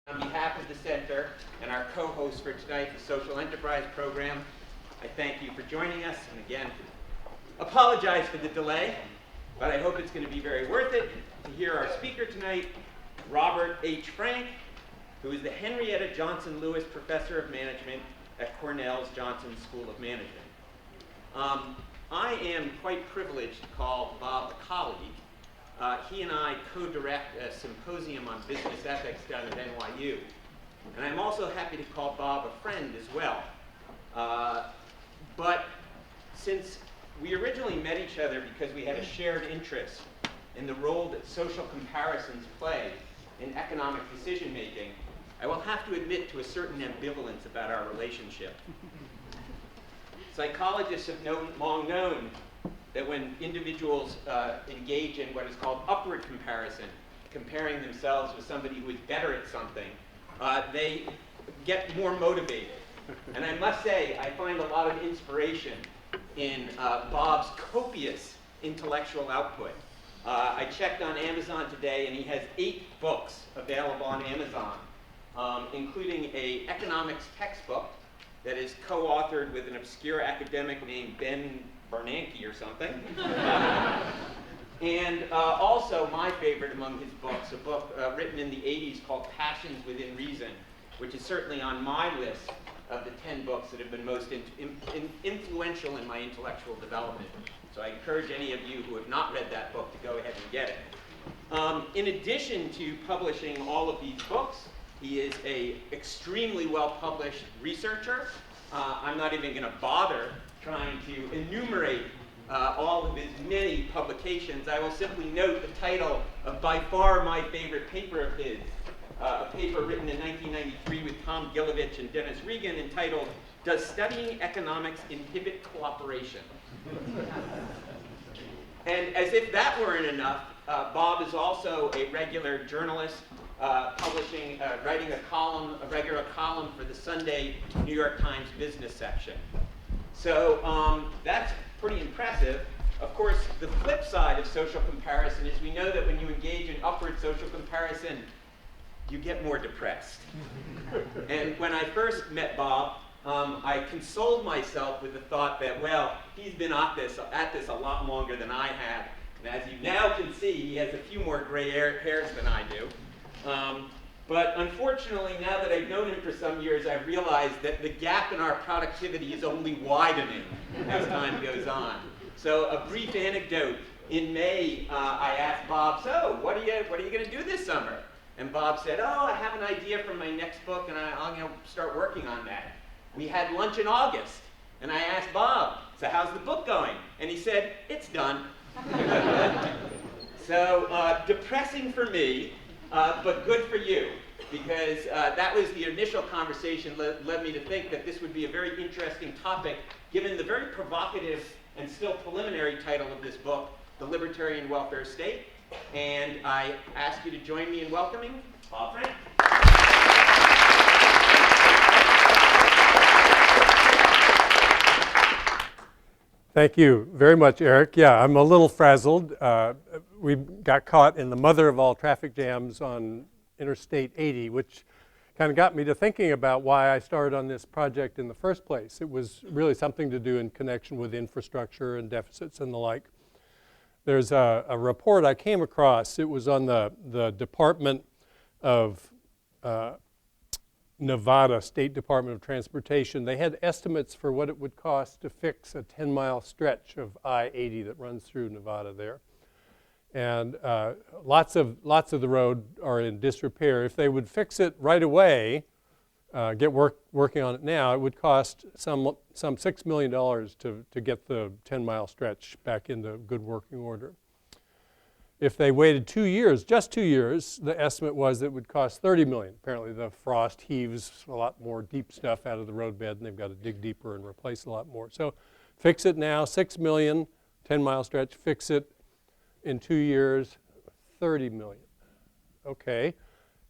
On behalf of the Center and our co-host for tonight, the Social Enterprise Program, I thank you for joining us. And again, apologize for the delay, but I hope it's going to be very worth it to hear our speaker tonight, Robert H. Frank, who is the Henrietta Johnson Lewis Professor of Management at Cornell's Johnson School of Management. I am quite privileged to call Bob a colleague. He and I co-direct a symposium on business ethics down at NYU. And I'm also happy to call Bob a friend as well. But since we originally met each other because we had a shared interest in the role that social comparisons play in economic decision-making, I will have to admit to a certain ambivalence about our relationship. Psychologists have long known that when individuals engage in what is called upward comparison, comparing themselves with somebody who is better at something, they get more motivated. And I must say, I find a lot of inspiration in Bob's copious intellectual output. I checked on Amazon today, and he has 8 books available on Amazon, including an economics textbook that is co-authored with an obscure academic named Ben Bernanke or something. And also my favorite among his books, a book written in the 80s called Passions Within Reason, which is certainly on my list of the 10 books that have been most influential in my intellectual development. So I encourage any of you who have not read that book to go ahead and get it. In addition to publishing all of these books, he is an extremely well-published researcher. I'm not even going to bother trying to enumerate all of his many publications. I will simply note the title of by far my favorite paper of his, a paper written in 1993 with Tom Gilovich and Dennis Regan entitled, "Does Studying Economics Inhibit Cooperation?" And as if that weren't enough, Bob is also a regular journalist, writing a regular column for the Sunday New York Times business section. So that's pretty impressive. Of course, the flip side of social comparison is we know that when you engage in upward social comparison, you get more depressed. And when I first met Bob, I consoled myself with the thought that, well, he's been at this a lot longer than I have. And as you now can see, he has a few more gray hairs than I do. But unfortunately, now that I've known him for some years, I've realized that the gap in our productivity is only widening as time goes on. So a brief anecdote. In May, I asked Bob, so what are you going to do this summer? And Bob said, oh, I have an idea for my next book, and I'm going to start working on that. We had lunch in August, and I asked Bob, so how's the book going? And he said, it's done. So depressing for me, but good for you, because that was the initial conversation led me to think that this would be a very interesting topic, given the very provocative and still preliminary title of this book, The Libertarian Welfare State. And I ask you to join me in welcoming Bob Frank. Thank you very much, Eric. Yeah, I'm a little frazzled. We got caught in the mother of all traffic jams on Interstate 80, which kind of got me to thinking about why I started on this project in the first place. It was really something to do in connection with infrastructure and deficits and the like. There's a report I came across. It was on the Department of Nevada, State Department of Transportation. They had estimates for what it would cost to fix a 10-mile stretch of I-80 that runs through Nevada there. And lots of the road are in disrepair. If they would fix it right away, get working on it now, it would cost some $6 million to get the 10-mile stretch back into good working order. If they waited 2 years, just 2 years, the estimate was it would cost $30 million. Apparently the frost heaves a lot more deep stuff out of the roadbed, and they've got to dig deeper and replace a lot more. So fix it now, $6 million, 10-mile stretch, fix it in 2 years, $30 million. Okay,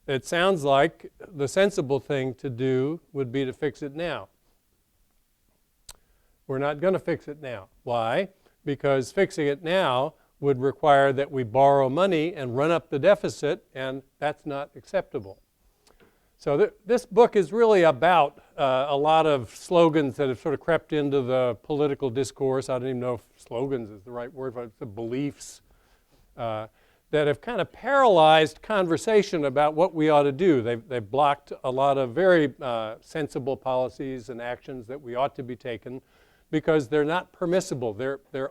it sounds like the sensible thing to do would be to fix it now. We're not going to fix it now. Why? Because fixing it now would require that we borrow money and run up the deficit, and that's not acceptable. So this book is really about a lot of slogans that have sort of crept into the political discourse. I don't even know if slogans is the right word, but the beliefs that have kind of paralyzed conversation about what we ought to do. They've blocked a lot of very sensible policies and actions that we ought to be taken because they're not permissible. They're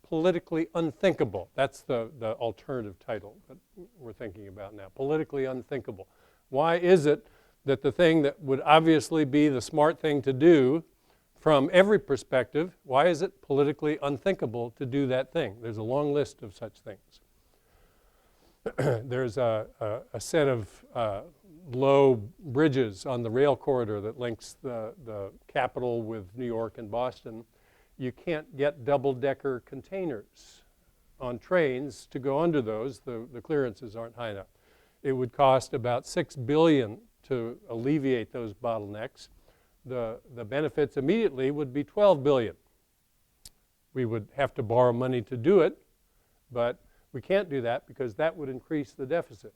politically unthinkable. That's the alternative title that we're thinking about now, politically unthinkable. Why is it that the thing that would obviously be the smart thing to do from every perspective, why is it politically unthinkable to do that thing? There's a long list of such things. There's a set of low bridges on the rail corridor that links the capital with New York and Boston. You can't get double-decker containers on trains to go under those. The clearances aren't high enough. It would cost about $6 billion to alleviate those bottlenecks. The benefits immediately would be $12 billion. We would have to borrow money to do it, but we can't do that because that would increase the deficit.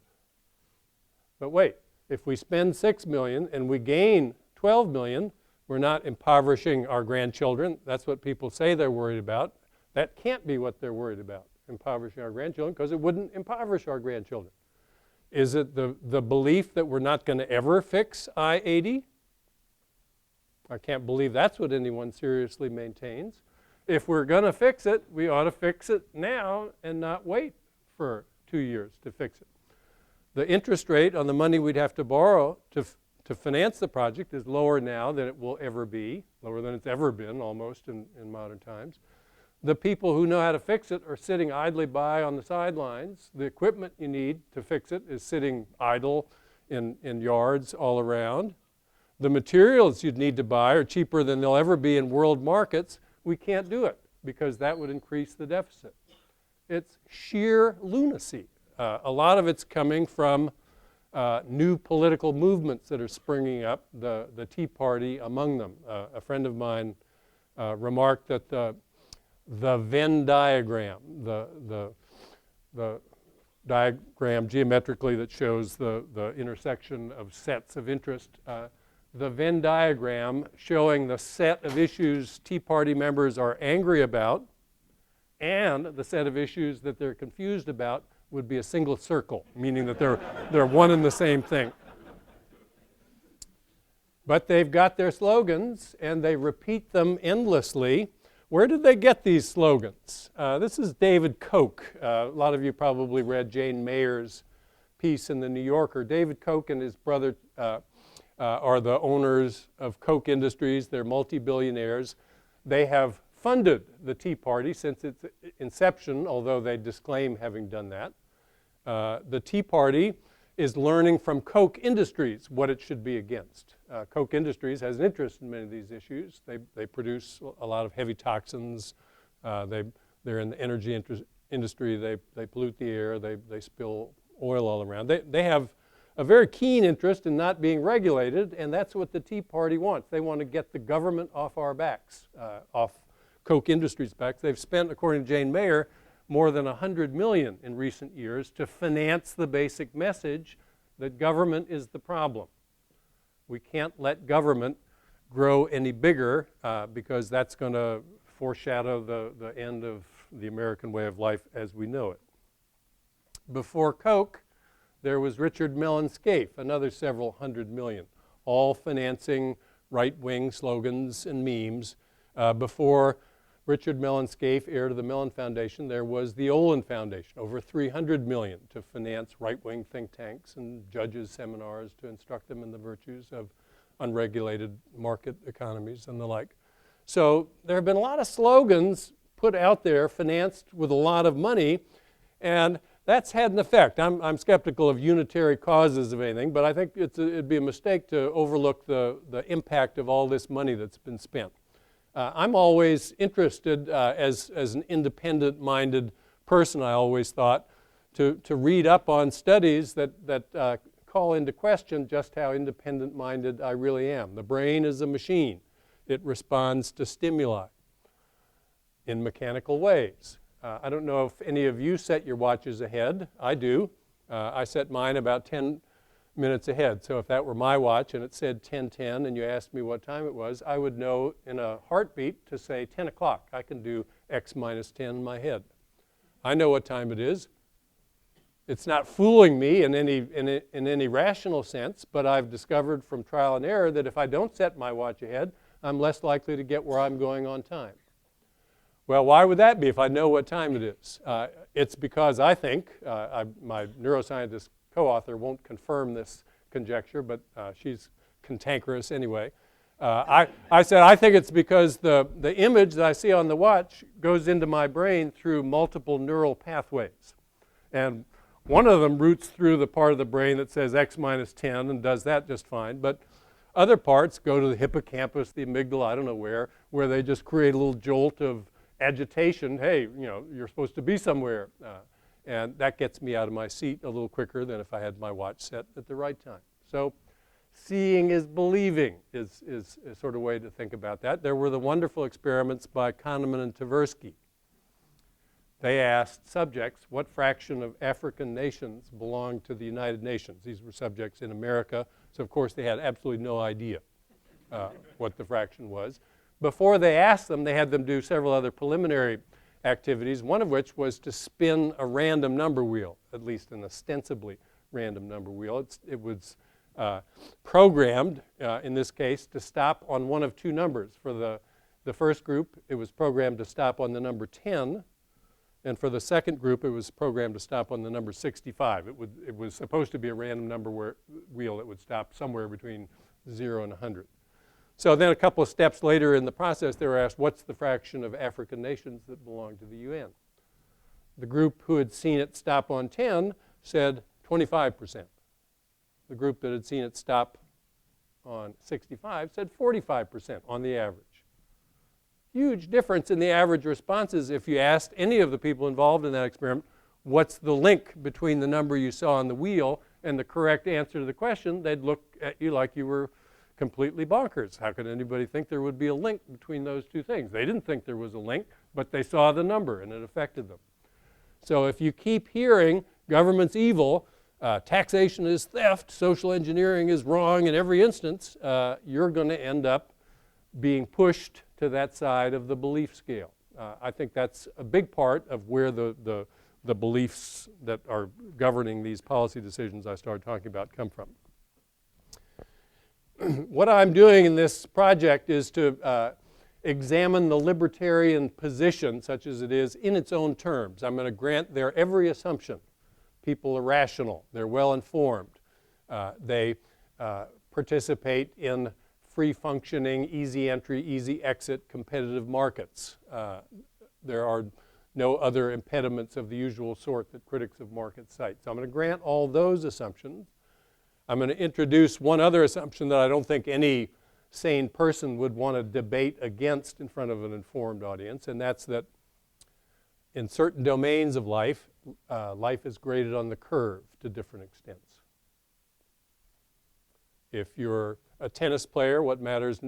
But wait, if we spend $6 million and we gain $12 million, we're not impoverishing our grandchildren. That's what people say they're worried about. That can't be what they're worried about, impoverishing our grandchildren, because it wouldn't impoverish our grandchildren. Is it the belief that we're not going to ever fix I-80? I can't believe that's what anyone seriously maintains. If we're going to fix it, we ought to fix it now and not wait for 2 years to fix it. The interest rate on the money we'd have to borrow to finance the project is lower now than it will ever be, lower than it's ever been almost in modern times. The people who know how to fix it are sitting idly by on the sidelines. The equipment you need to fix it is sitting idle in yards all around. The materials you'd need to buy are cheaper than they'll ever be in world markets. We can't do it because that would increase the deficit. It's sheer lunacy. A lot of it's coming from new political movements that are springing up, the Tea Party among them. A friend of mine remarked that the Venn diagram, the diagram geometrically that shows the intersection of sets of interest, the Venn diagram showing the set of issues Tea Party members are angry about and the set of issues that they're confused about would be a single circle, meaning that they're one and the same thing. But they've got their slogans and they repeat them endlessly. Where did they get these slogans? This is David Koch. A lot of you probably read Jane Mayer's piece in the New Yorker. David Koch and his brother are the owners of Koch Industries. They're multi-billionaires. They have funded the Tea Party since its inception, although they disclaim having done that. The Tea Party is learning from Koch Industries what it should be against. Koch Industries has an interest in many of these issues. They produce a lot of heavy toxins. They're in the energy industry. They pollute the air. They spill oil all around. They have a very keen interest in not being regulated, and that's what the Tea Party wants. They want to get the government off our backs, off Koch Industries' backs. They've spent, according to Jane Mayer, more than $100 million in recent years to finance the basic message that government is the problem. We can't let government grow any bigger because that's going to foreshadow the end of the American way of life as we know it. Before Koch, there was Richard Mellon Scaife, another several $100 million, all financing right-wing slogans and memes. Before Richard Mellon Scaife, heir to the Mellon Foundation, there was the Olin Foundation, over $300 million to finance right-wing think tanks and judges' seminars to instruct them in the virtues of unregulated market economies and the like. So there have been a lot of slogans put out there, financed with a lot of money, and that's had an effect. I'm skeptical of unitary causes of anything, but I think it'd be a mistake to overlook the impact of all this money that's been spent. I'm always interested, as an independent-minded person, I always thought, to read up on studies that call into question just how independent-minded I really am. The brain is a machine. It responds to stimuli in mechanical ways. I don't know if any of you set your watches ahead. I do. I set mine about 10 minutes ahead. So if that were my watch and it said 10:10 and you asked me what time it was, I would know in a heartbeat to say 10 o'clock. I can do X minus 10 in my head. I know what time it is. It's not fooling me in any rational sense, but I've discovered from trial and error that if I don't set my watch ahead, I'm less likely to get where I'm going on time. Well, why would that be if I know what time it is? It's because I think, my neuroscientist co-author won't confirm this conjecture, but she's cantankerous anyway. I said I think it's because the image that I see on the watch goes into my brain through multiple neural pathways. And one of them routes through the part of the brain that says X minus 10 and does that just fine. But other parts go to the hippocampus, the amygdala, I don't know where they just create a little jolt of agitation. Hey, you're supposed to be somewhere. And that gets me out of my seat a little quicker than if I had my watch set at the right time. So seeing is believing is a sort of way to think about that. There were the wonderful experiments by Kahneman and Tversky. They asked subjects what fraction of African nations belonged to the United Nations. These were subjects in America, so of course they had absolutely no idea what the fraction was. Before they asked them, they had them do several other preliminary activities, one of which was to spin a random number wheel, at least an ostensibly random number wheel. It was programmed, in this case, to stop on one of two numbers. For the first group, it was programmed to stop on the number 10, and for the second group, it was programmed to stop on the number 65. It was supposed to be a random number wheel that would stop somewhere between 0 and 100. So then a couple of steps later in the process, they were asked, what's the fraction of African nations that belong to the UN? The group who had seen it stop on 10 said 25%. The group that had seen it stop on 65 said 45% on the average. Huge difference in the average responses. If you asked any of the people involved in that experiment, what's the link between the number you saw on the wheel and the correct answer to the question, they'd look at you like you were completely bonkers. How could anybody think there would be a link between those two things? They didn't think there was a link, but they saw the number and it affected them. So if you keep hearing government's evil, taxation is theft, social engineering is wrong in every instance, you're going to end up being pushed to that side of the belief scale. I think that's a big part of where the beliefs that are governing these policy decisions I started talking about come from. What I'm doing in this project is to examine the libertarian position, such as it is, in its own terms. I'm going to grant their every assumption. People are rational. They're well-informed. They participate in free-functioning, easy entry, easy exit competitive markets. There are no other impediments of the usual sort that critics of markets cite. So I'm going to grant all those assumptions. I'm going to introduce one other assumption that I don't think any sane person would want to debate against in front of an informed audience, and that's that in certain domains of life, life is graded on the curve to different extents. If you're a tennis player, what matters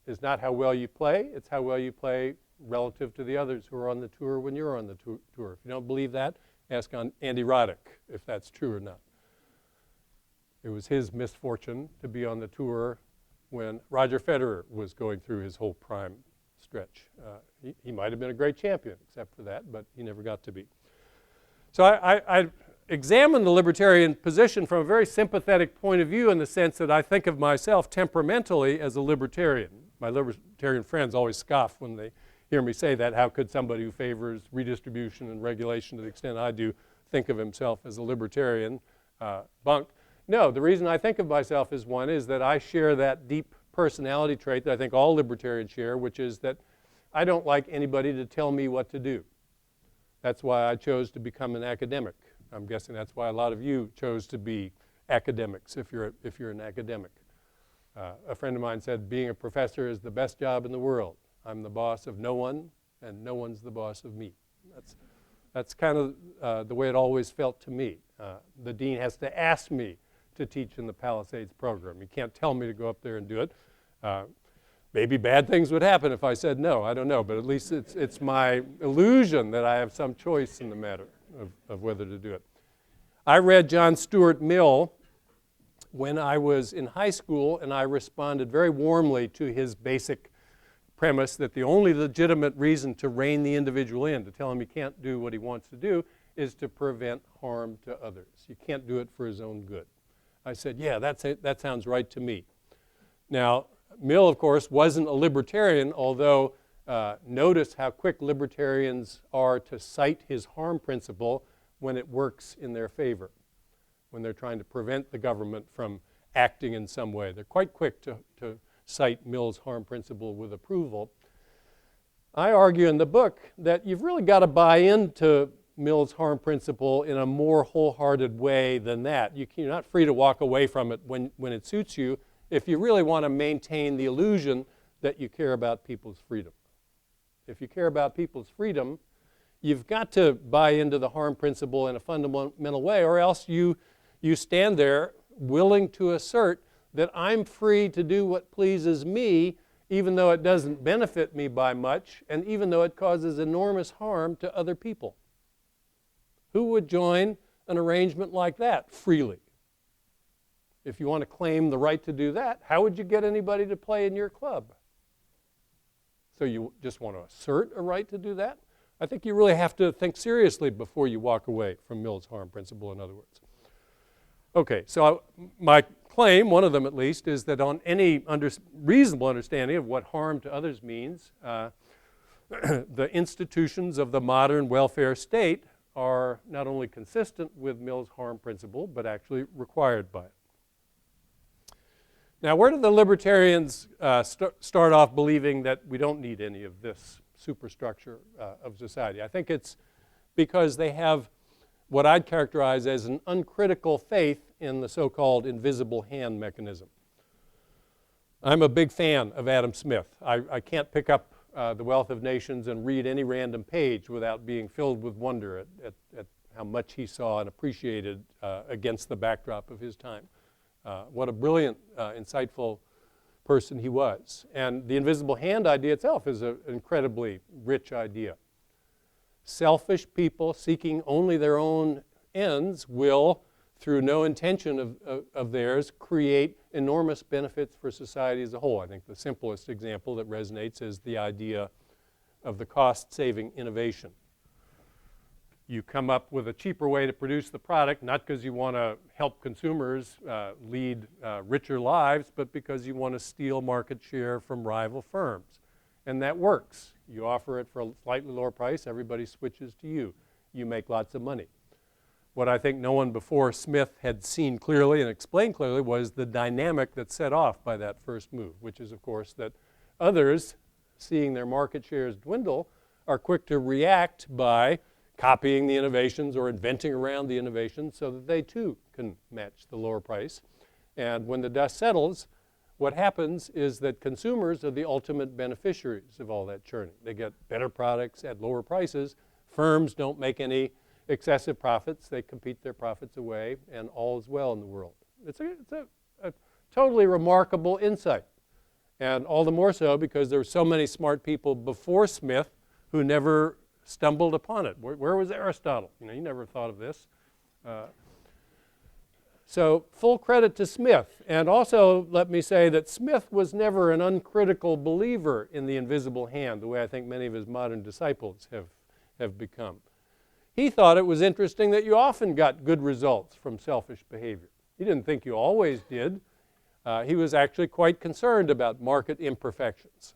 is not how well you play, it's how well you play relative to the others who are on the tour when you're on the tour. If you don't believe that, ask Andy Roddick if that's true or not. It was his misfortune to be on the tour when Roger Federer was going through his whole prime stretch. He might have been a great champion except for that, but he never got to be. So I examined the libertarian position from a very sympathetic point of view in the sense that I think of myself temperamentally as a libertarian. My libertarian friends always scoff when they hear me say that. How could somebody who favors redistribution and regulation to the extent I do think of himself as a libertarian bunk? No, the reason I think of myself as one is that I share that deep personality trait that I think all libertarians share, which is that I don't like anybody to tell me what to do. That's why I chose to become an academic. I'm guessing that's why a lot of you chose to be academics if you're an academic. A friend of mine said being a professor is the best job in the world. I'm the boss of no one, and no one's the boss of me. That's kind of the way it always felt to me. The dean has to ask me to teach in the Palisades program. You can't tell me to go up there and do it. Maybe bad things would happen if I said no. I don't know, but at least it's my illusion that I have some choice in the matter of whether to do it. I read John Stuart Mill when I was in high school, and I responded very warmly to his basic premise that the only legitimate reason to rein the individual in, to tell him he can't do what he wants to do, is to prevent harm to others. You can't do it for his own good. I said, yeah, that sounds right to me. Now, Mill, of course, wasn't a libertarian, although notice how quick libertarians are to cite his harm principle when it works in their favor, when they're trying to prevent the government from acting in some way. They're quite quick to cite Mill's harm principle with approval. I argue in the book that you've really got to buy into Mill's harm principle in a more wholehearted way than that. You're not free to walk away from it when it suits you if you really want to maintain the illusion that you care about people's freedom. If you care about people's freedom, you've got to buy into the harm principle in a fundamental way, or else you stand there willing to assert that I'm free to do what pleases me, even though it doesn't benefit me by much, and even though it causes enormous harm to other people. Who would join an arrangement like that freely? If you want to claim the right to do that, how would you get anybody to play in your club? So you just want to assert a right to do that? I think you really have to think seriously before you walk away from Mill's harm principle, in other words. Okay, so my claim, one of them at least, is that on any reasonable understanding of what harm to others means, the institutions of the modern welfare state are not only consistent with Mill's harm principle, but actually required by it. Now, where do the libertarians start off believing that we don't need any of this superstructure of society? I think it's because they have what I'd characterize as an uncritical faith in the so-called invisible hand mechanism. I'm a big fan of Adam Smith. I can't pick up The Wealth of Nations and read any random page without being filled with wonder at how much he saw and appreciated against the backdrop of his time. What a brilliant, insightful person he was. And the invisible hand idea itself is an incredibly rich idea. Selfish people seeking only their own ends will, through no intention of theirs, create enormous benefits for society as a whole. I think the simplest example that resonates is the idea of the cost-saving innovation. You come up with a cheaper way to produce the product, not because you want to help consumers lead richer lives, but because you want to steal market share from rival firms. And that works. You offer it for a slightly lower price, everybody switches to you. You make lots of money. What I think no one before Smith had seen clearly and explained clearly was the dynamic that's set off by that first move, which is, of course, that others, seeing their market shares dwindle, are quick to react by copying the innovations or inventing around the innovations so that they too can match the lower price. And when the dust settles, what happens is that consumers are the ultimate beneficiaries of all that churning. They get better products at lower prices. Firms don't make any excessive profits. They compete their profits away, and all is well in the world. It's a totally remarkable insight, and all the more so because there were so many smart people before Smith who never stumbled upon it. Where was Aristotle? You know, he never thought of this. So full credit to Smith. And also let me say that Smith was never an uncritical believer in the invisible hand, the way I think many of his modern disciples have become. He thought it was interesting that you often got good results from selfish behavior. He didn't think you always did. He was actually quite concerned about market imperfections.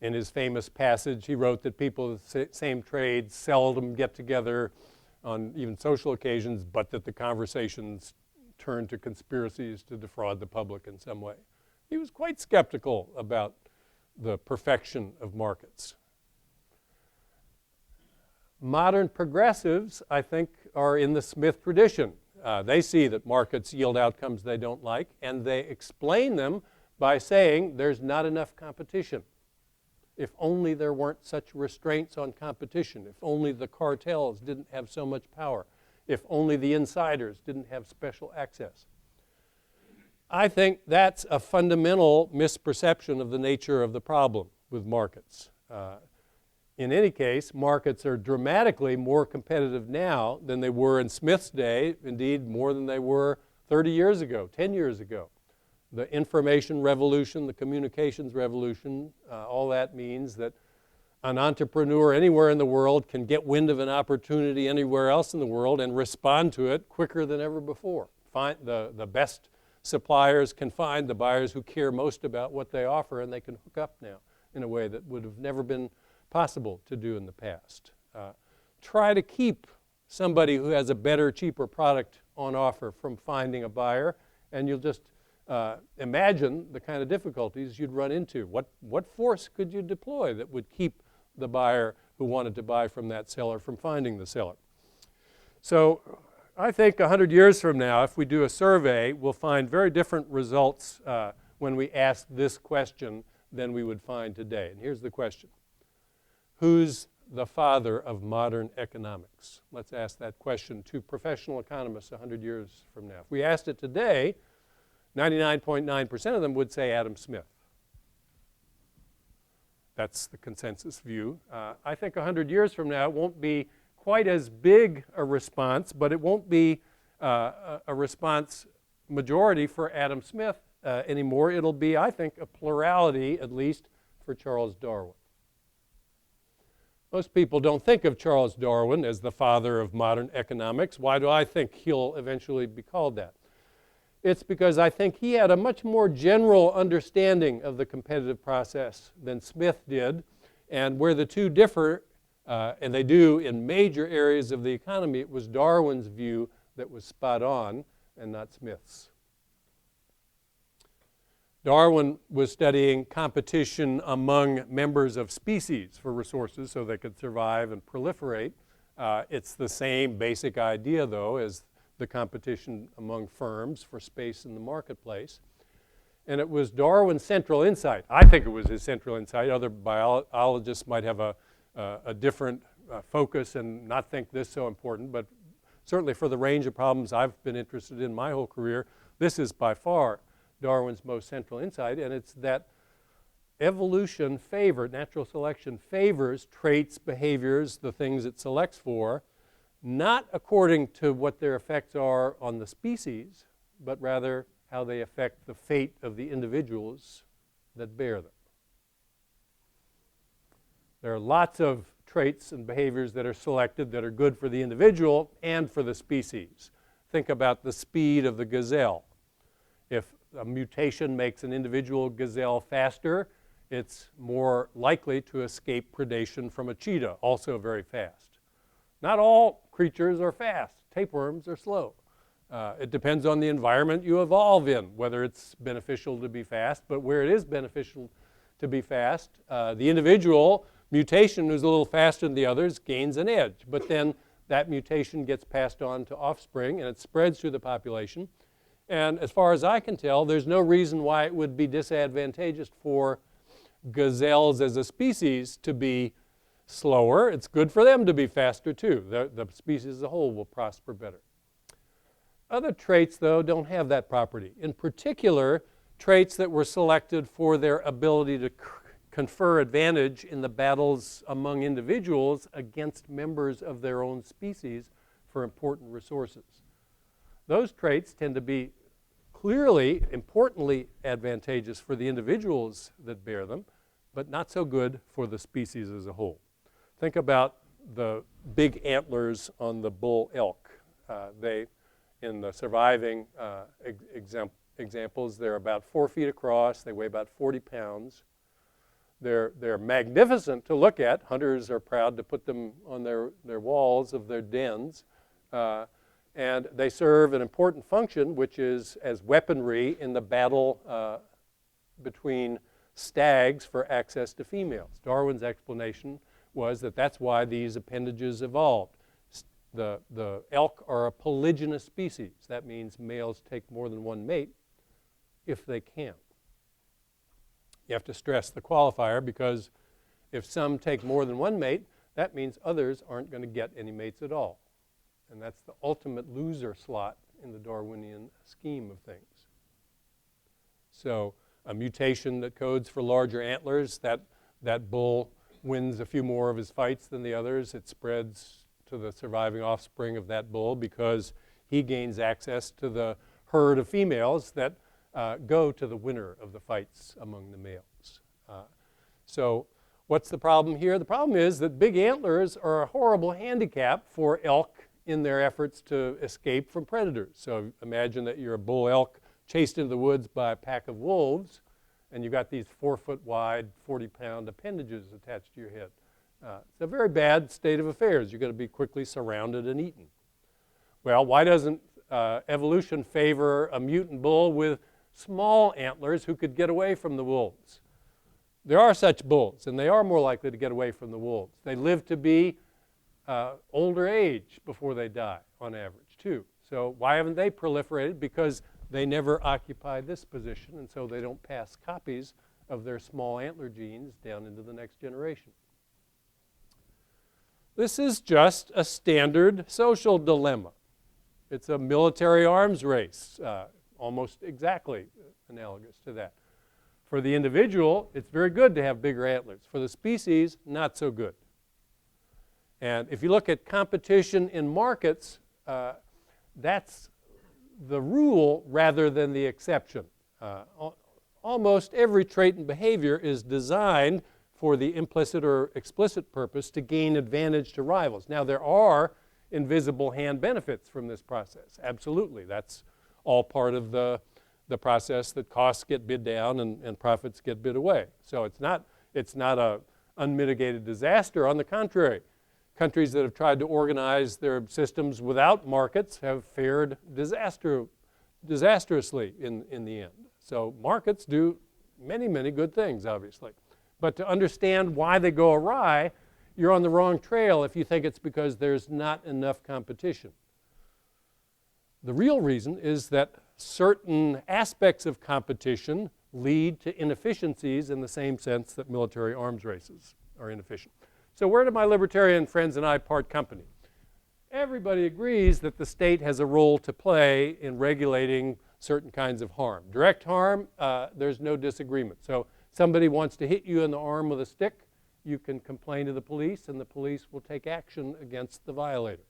In his famous passage, he wrote that people of the same trade seldom get together on even social occasions, but that the conversations turn to conspiracies to defraud the public in some way. He was quite skeptical about the perfection of markets. Modern progressives, I think, are in the Smith tradition. They see that markets yield outcomes they don't like, and they explain them by saying there's not enough competition. If only there weren't such restraints on competition, if only the cartels didn't have so much power, if only the insiders didn't have special access. I think that's a fundamental misperception of the nature of the problem with markets. In any case, markets are dramatically more competitive now than they were in Smith's day, indeed more than they were 30 years ago, 10 years ago. The information revolution, the communications revolution, all that means that an entrepreneur anywhere in the world can get wind of an opportunity anywhere else in the world and respond to it quicker than ever before. Find the best suppliers can find the buyers who care most about what they offer, and they can hook up now in a way that would have never been possible to do in the past. Try to keep somebody who has a better, cheaper product on offer from finding a buyer, and you'll just imagine the kind of difficulties you'd run into. What force could you deploy that would keep the buyer who wanted to buy from that seller from finding the seller? So I think 100 years from now, if we do a survey, we'll find very different results when we ask this question than we would find today. And here's the question. Who's the father of modern economics? Let's ask that question to professional economists 100 years from now. If we asked it today, 99.9% of them would say Adam Smith. That's the consensus view. I think 100 years from now, it won't be quite as big a response, but it won't be a response majority for Adam Smith anymore. It'll be, I think, a plurality, at least, for Charles Darwin. Most people don't think of Charles Darwin as the father of modern economics. Why do I think he'll eventually be called that? It's because I think he had a much more general understanding of the competitive process than Smith did. And where the two differ, and they do in major areas of the economy, it was Darwin's view that was spot on and not Smith's. Darwin was studying competition among members of species for resources so they could survive and proliferate. It's the same basic idea, though, as the competition among firms for space in the marketplace. And it was Darwin's central insight. I think it was his central insight. Other biologists might have a different focus and not think this so important, but certainly for the range of problems I've been interested in my whole career, this is by far Darwin's most central insight, and it's that evolution natural selection favors traits, behaviors, the things it selects for, not according to what their effects are on the species, but rather how they affect the fate of the individuals that bear them. There are lots of traits and behaviors that are selected that are good for the individual and for the species. Think about the speed of the gazelle. If a mutation makes an individual gazelle faster, it's more likely to escape predation from a cheetah, also very fast. Not all creatures are fast. Tapeworms are slow. It depends on the environment you evolve in, whether it's beneficial to be fast, but where it is beneficial to be fast, the individual mutation who's a little faster than the others gains an edge, but then that mutation gets passed on to offspring and it spreads through the population. And as far as I can tell, there's no reason why it would be disadvantageous for gazelles as a species to be slower. It's good for them to be faster too. The species as a whole will prosper better. Other traits, though, don't have that property. In particular, traits that were selected for their ability to confer advantage in the battles among individuals against members of their own species for important resources. Those traits tend to be clearly, importantly advantageous for the individuals that bear them, but not so good for the species as a whole. Think about the big antlers on the bull elk. In the surviving examples, they're about 4 feet across. They weigh about 40 pounds. They're magnificent to look at. Hunters are proud to put them on their walls of their dens. And they serve an important function, which is as weaponry in the battle between stags for access to females. Darwin's explanation was that that's why these appendages evolved. The elk are a polygynous species. That means males take more than one mate if they can. You have to stress the qualifier because if some take more than one mate, that means others aren't going to get any mates at all. And that's the ultimate loser slot in the Darwinian scheme of things. So a mutation that codes for larger antlers, that bull wins a few more of his fights than the others. It spreads to the surviving offspring of that bull because he gains access to the herd of females that go to the winner of the fights among the males. So what's the problem here? The problem is that big antlers are a horrible handicap for elk in their efforts to escape from predators. So imagine that you're a bull elk chased into the woods by a pack of wolves, and you've got these 4-foot wide, 40-pound appendages attached to your head. It's a very bad state of affairs. You're going to be quickly surrounded and eaten. Well, why doesn't evolution favor a mutant bull with small antlers who could get away from the wolves? There are such bulls, and they are more likely to get away from the wolves. They live to be older age before they die, on average, too. So why haven't they proliferated? Because they never occupied this position, and so they don't pass copies of their small antler genes down into the next generation. This is just a standard social dilemma. It's a military arms race, almost exactly analogous to that. For the individual, it's very good to have bigger antlers. For the species, not so good. And if you look at competition in markets, that's the rule rather than the exception. Almost every trait and behavior is designed for the implicit or explicit purpose to gain advantage to rivals. Now, there are invisible hand benefits from this process. Absolutely. That's all part of the process that costs get bid down and profits get bid away. So it's not an unmitigated disaster. On the contrary, countries that have tried to organize their systems without markets have fared disastrously in the end. So markets do many, many good things, obviously. But to understand why they go awry, you're on the wrong trail if you think it's because there's not enough competition. The real reason is that certain aspects of competition lead to inefficiencies in the same sense that military arms races are inefficient. So where do my libertarian friends and I part company? Everybody agrees that the state has a role to play in regulating certain kinds of harm. Direct harm, there's no disagreement. So somebody wants to hit you in the arm with a stick, you can complain to the police, and the police will take action against the violator.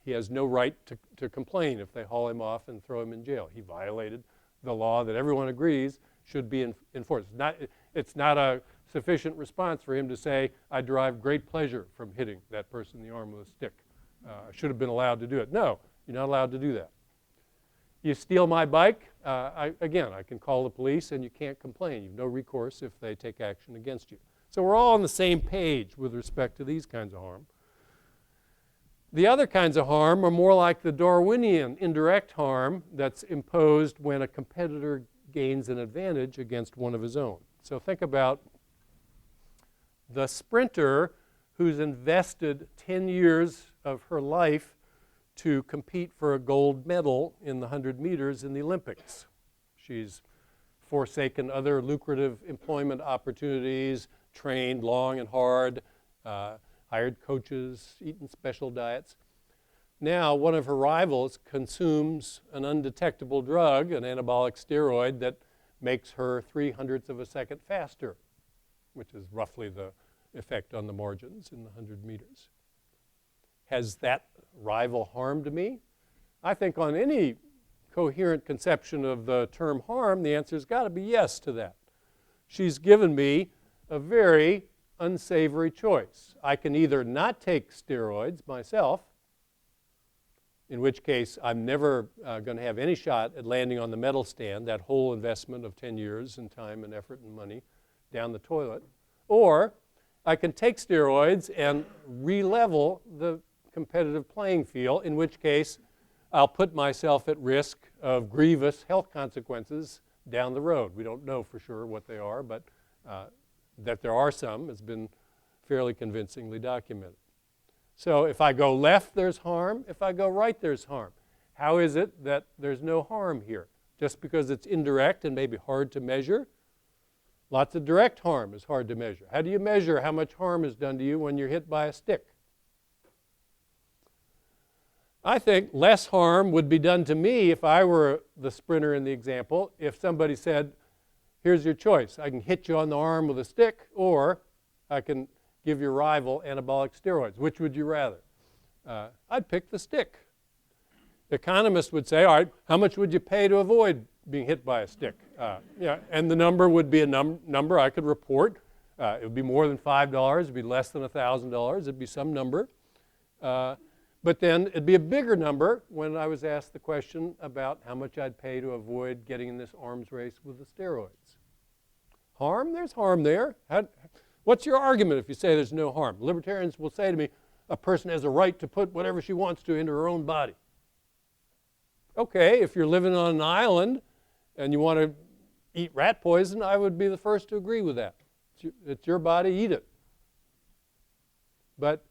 He has no right to complain if they haul him off and throw him in jail. He violated the law that everyone agrees should be enforced. It's not a sufficient response for him to say, I derive great pleasure from hitting that person in the arm with a stick. I should have been allowed to do it. No, you're not allowed to do that. You steal my bike, again, I can call the police and you can't complain. You have no recourse if they take action against you. So we're all on the same page with respect to these kinds of harm. The other kinds of harm are more like the Darwinian indirect harm that's imposed when a competitor gains an advantage against one of his own. So think about the sprinter who's invested 10 years of her life to compete for a gold medal in the 100 meters in the Olympics. She's forsaken other lucrative employment opportunities, trained long and hard, hired coaches, eaten special diets. Now, one of her rivals consumes an undetectable drug, an anabolic steroid, that makes her 0.03 of a second faster, which is roughly the effect on the margins in the 100 meters. Has that rival harmed me? I think on any coherent conception of the term harm, the answer's got to be yes to that. She's given me a very unsavory choice. I can either not take steroids myself, in which case I'm never going to have any shot at landing on the medal stand, that whole investment of 10 years in time and effort and money down the toilet, or I can take steroids and re-level the competitive playing field, in which case I'll put myself at risk of grievous health consequences down the road. We don't know for sure what they are, but that there are some has been fairly convincingly documented. So if I go left, there's harm. If I go right, there's harm. How is it that there's no harm here? Just because it's indirect and maybe hard to measure? Lots of direct harm is hard to measure. How do you measure how much harm is done to you when you're hit by a stick? I think less harm would be done to me if I were the sprinter in the example, if somebody said, here's your choice. I can hit you on the arm with a stick, or I can give your rival anabolic steroids. Which would you rather? I'd pick the stick. Economists would say, all right, how much would you pay to avoid being hit by a stick? Yeah, and the number would be a number I could report. It would be more than $5. It would be less than $1,000. It would be some number. But then it'd be a bigger number when I was asked the question about how much I'd pay to avoid getting in this arms race with the steroids. Harm? There's harm there. What's your argument if you say there's no harm? Libertarians will say to me, a person has a right to put whatever she wants to into her own body. Okay, if you're living on an island and you want to eat rat poison, I would be the first to agree with that. It's your body, eat it. But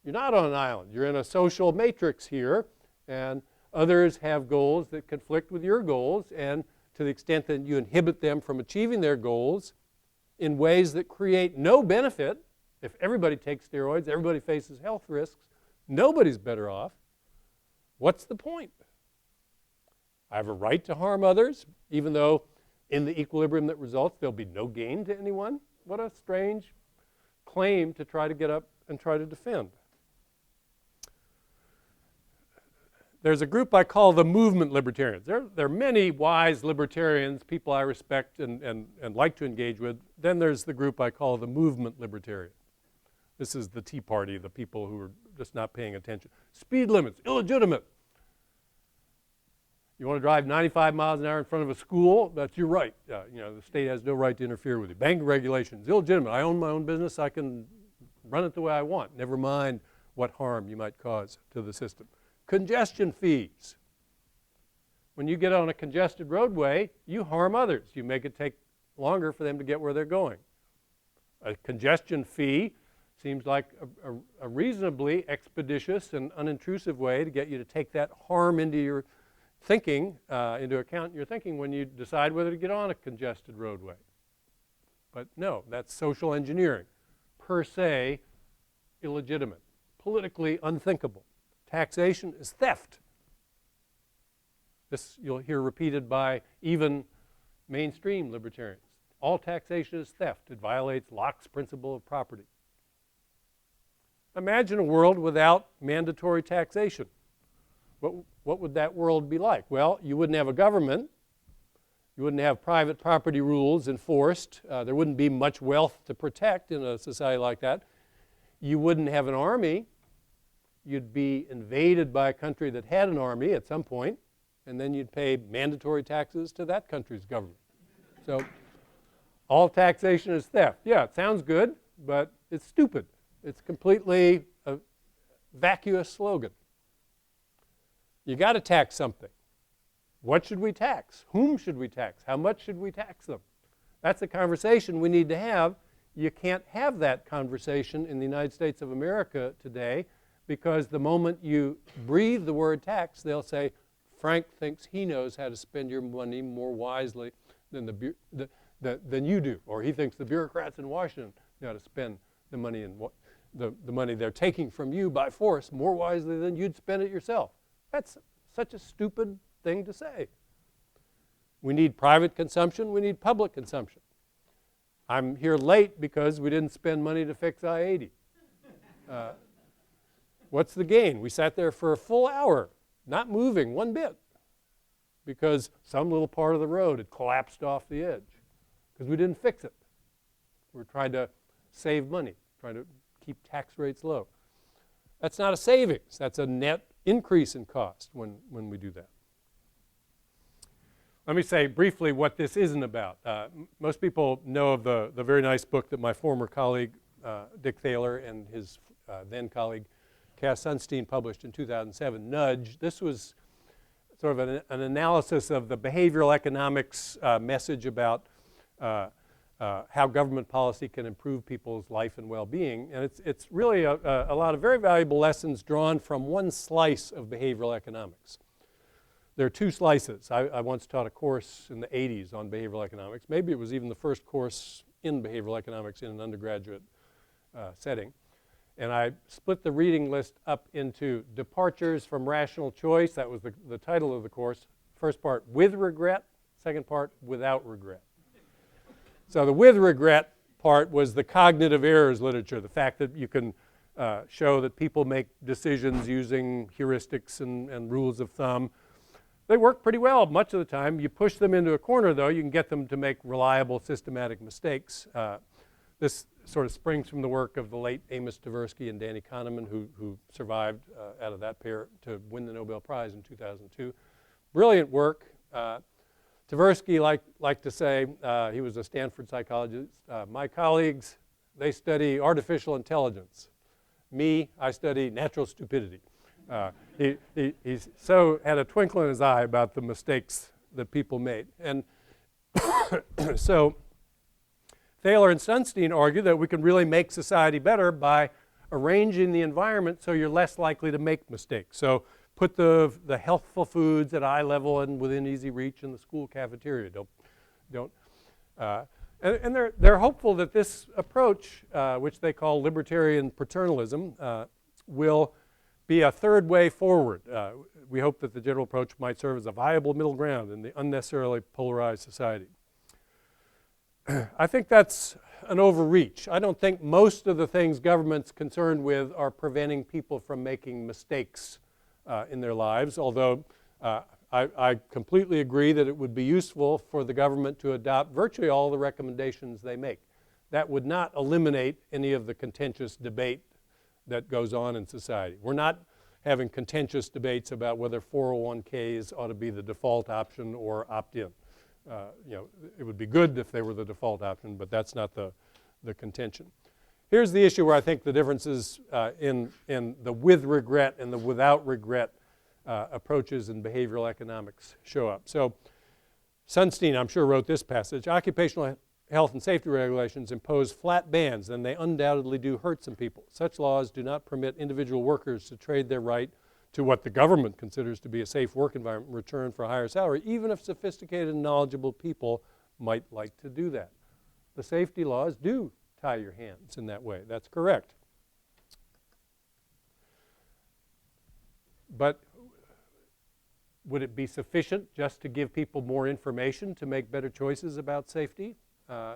you're not on an island. You're in a social matrix here, and others have goals that conflict with your goals, and to the extent that you inhibit them from achieving their goals in ways that create no benefit, if everybody takes steroids, everybody faces health risks, nobody's better off. What's the point? I have a right to harm others, even though in the equilibrium that results, there'll be no gain to anyone. What a strange claim to try to get up and try to defend. There's a group I call the movement libertarians. There are many wise libertarians, people I respect and like to engage with. Then there's the group I call the movement libertarian. This is the Tea Party, the people who are just not paying attention. Speed limits, illegitimate. You want to drive 95 miles an hour in front of a school? That's your right. The state has no right to interfere with you. Banking regulations, illegitimate. I own my own business. I can run it the way I want. Never mind what harm you might cause to the system. Congestion fees. When you get on a congested roadway, you harm others. You make it take longer for them to get where they're going. A congestion fee seems like a reasonably expeditious and unintrusive way to get you to take that harm into your thinking, into account in your thinking when you decide whether to get on a congested roadway. But no, that's social engineering. Per se, illegitimate. Politically unthinkable. Taxation is theft. This you'll hear repeated by even mainstream libertarians. All taxation is theft. It violates Locke's principle of property. Imagine a world without mandatory taxation. What would that world be like? Well, you wouldn't have a government. You wouldn't have private property rules enforced. There wouldn't be much wealth to protect in a society like that. You wouldn't have an army. You'd be invaded by a country that had an army at some point, and then you'd pay mandatory taxes to that country's government. So all taxation is theft. Yeah, it sounds good, but it's stupid. It's completely a vacuous slogan. You got to tax something. What should we tax? Whom should we tax? How much should we tax them? That's a conversation we need to have. You can't have that conversation in the United States of America today because the moment you breathe the word tax, they'll say, Frank thinks he knows how to spend your money more wisely than than you do, or he thinks the bureaucrats in Washington know how to spend the money the money they're taking from you by force more wisely than you'd spend it yourself. That's such a stupid thing to say. We need private consumption. We need public consumption. I'm here late because we didn't spend money to fix I-80. What's the gain? We sat there for a full hour, not moving one bit, because some little part of the road had collapsed off the edge because we didn't fix it. We're trying to save money, trying to keep tax rates low. That's not a savings. That's a net increase in cost when we do that. Let me say briefly what this isn't about. Most people know of the very nice book that my former colleague Dick Thaler and his then colleague Cass Sunstein published in 2007, Nudge. This was sort of an analysis of the behavioral economics message about how government policy can improve people's life and well-being. And it's really a lot of very valuable lessons drawn from one slice of behavioral economics. There are two slices. I once taught a course in the 80s on behavioral economics. Maybe it was even the first course in behavioral economics in an undergraduate setting. And I split the reading list up into departures from rational choice. That was the title of the course. First part, with regret. Second part, without regret. So the with regret part was the cognitive errors literature, the fact that you can show that people make decisions using heuristics and rules of thumb. They work pretty well much of the time. You push them into a corner, though, you can get them to make reliable, systematic mistakes. This sort of springs from the work of the late Amos Tversky and Danny Kahneman, who survived out of that pair to win the Nobel Prize in 2002. Brilliant work. Tversky liked to say, he was a Stanford psychologist, my colleagues, they study artificial intelligence. Me, I study natural stupidity. He so had a twinkle in his eye about the mistakes that people made. And so Thaler and Sunstein argue that we can really make society better by arranging the environment so you're less likely to make mistakes. So put the healthful foods at eye level and within easy reach in the school cafeteria. And they're hopeful that this approach, which they call libertarian paternalism, will be a third way forward. We hope that the general approach might serve as a viable middle ground in the unnecessarily polarized society. I think that's an overreach. I don't think most of the things government's concerned with are preventing people from making mistakes in their lives, although I completely agree that it would be useful for the government to adopt virtually all the recommendations they make. That would not eliminate any of the contentious debate that goes on in society. We're not having contentious debates about whether 401ks ought to be the default option or opt-in. It would be good if they were the default option, but that's not the contention. Here's the issue where I think the differences in the with regret and the without regret approaches in behavioral economics show up. So Sunstein, I'm sure, wrote this passage. Occupational health and safety regulations impose flat bans, and they undoubtedly do hurt some people. Such laws do not permit individual workers to trade their right to what the government considers to be a safe work environment in return for a higher salary, even if sophisticated and knowledgeable people might like to do that. The safety laws do tie your hands in that way. That's correct. But would it be sufficient just to give people more information to make better choices about safety?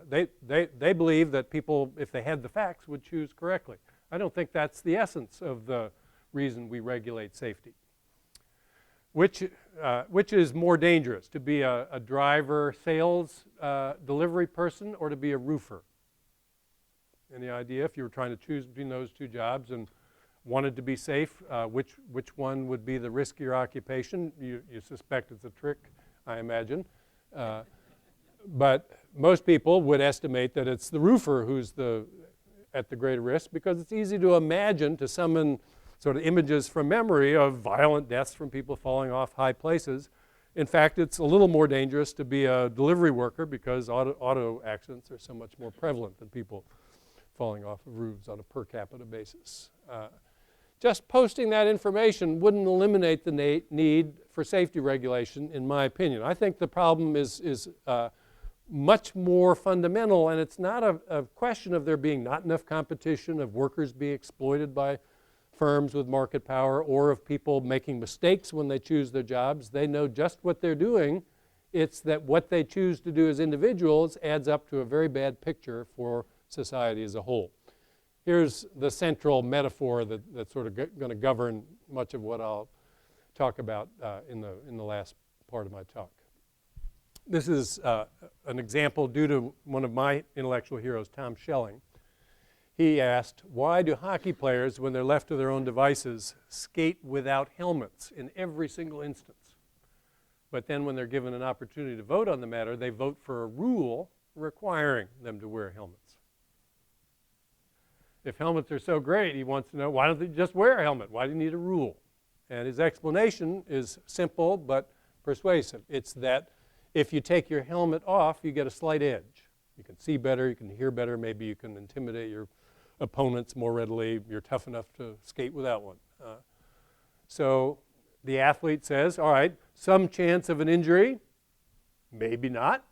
They believe that people, if they had the facts, would choose correctly. I don't think that's the essence of the reason we regulate safety. Which is more dangerous, to be a driver, sales, delivery person, or to be a roofer? Any idea, if you were trying to choose between those two jobs and wanted to be safe, which one would be the riskier occupation? You suspect it's a trick, I imagine. But most people would estimate that it's the roofer who's at the greater risk, because it's easy to imagine, to summon sort of images from memory of violent deaths from people falling off high places. In fact, it's a little more dangerous to be a delivery worker because auto accidents are so much more prevalent than people falling off of roofs on a per capita basis. Just posting that information wouldn't eliminate the need for safety regulation, in my opinion. I think the problem is much more fundamental, and it's not a question of there being not enough competition, of workers being exploited by firms with market power, or of people making mistakes when they choose their jobs. They know just what they're doing. It's that what they choose to do as individuals adds up to a very bad picture for society as a whole. Here's the central metaphor that's sort of going to govern much of what I'll talk about in the last part of my talk. This is an example due to one of my intellectual heroes, Tom Schelling. He asked, why do hockey players, when they're left to their own devices, skate without helmets in every single instance? But then when they're given an opportunity to vote on the matter, they vote for a rule requiring them to wear helmets. If helmets are so great, he wants to know, why don't they just wear a helmet? Why do you need a rule? And his explanation is simple but persuasive. It's that if you take your helmet off, you get a slight edge. You can see better, you can hear better, maybe you can intimidate your opponents more readily. You're tough enough to skate without one. So the athlete says, all right, some chance of an injury, maybe not.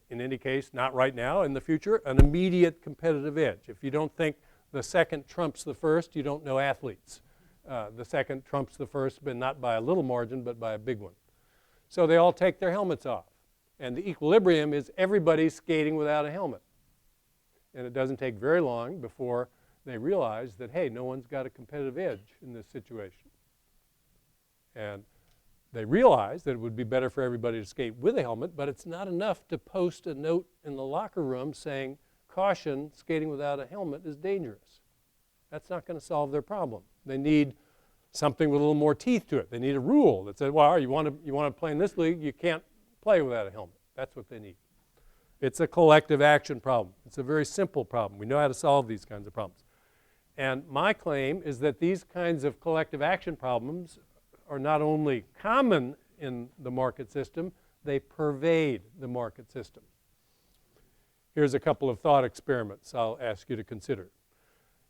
In any case, not right now. In the future, an immediate competitive edge. If you don't think the second trumps the first, you don't know athletes. The second trumps the first, but not by a little margin, but by a big one. So they all take their helmets off. And the equilibrium is everybody skating without a helmet. And it doesn't take very long before they realized that, hey, no one's got a competitive edge in this situation. And they realized that it would be better for everybody to skate with a helmet, but it's not enough to post a note in the locker room saying, caution, skating without a helmet is dangerous. That's not going to solve their problem. They need something with a little more teeth to it. They need a rule that says, well, you want to play in this league, you can't play without a helmet. That's what they need. It's a collective action problem. It's a very simple problem. We know how to solve these kinds of problems. And my claim is that these kinds of collective action problems are not only common in the market system, they pervade the market system. Here's a couple of thought experiments I'll ask you to consider.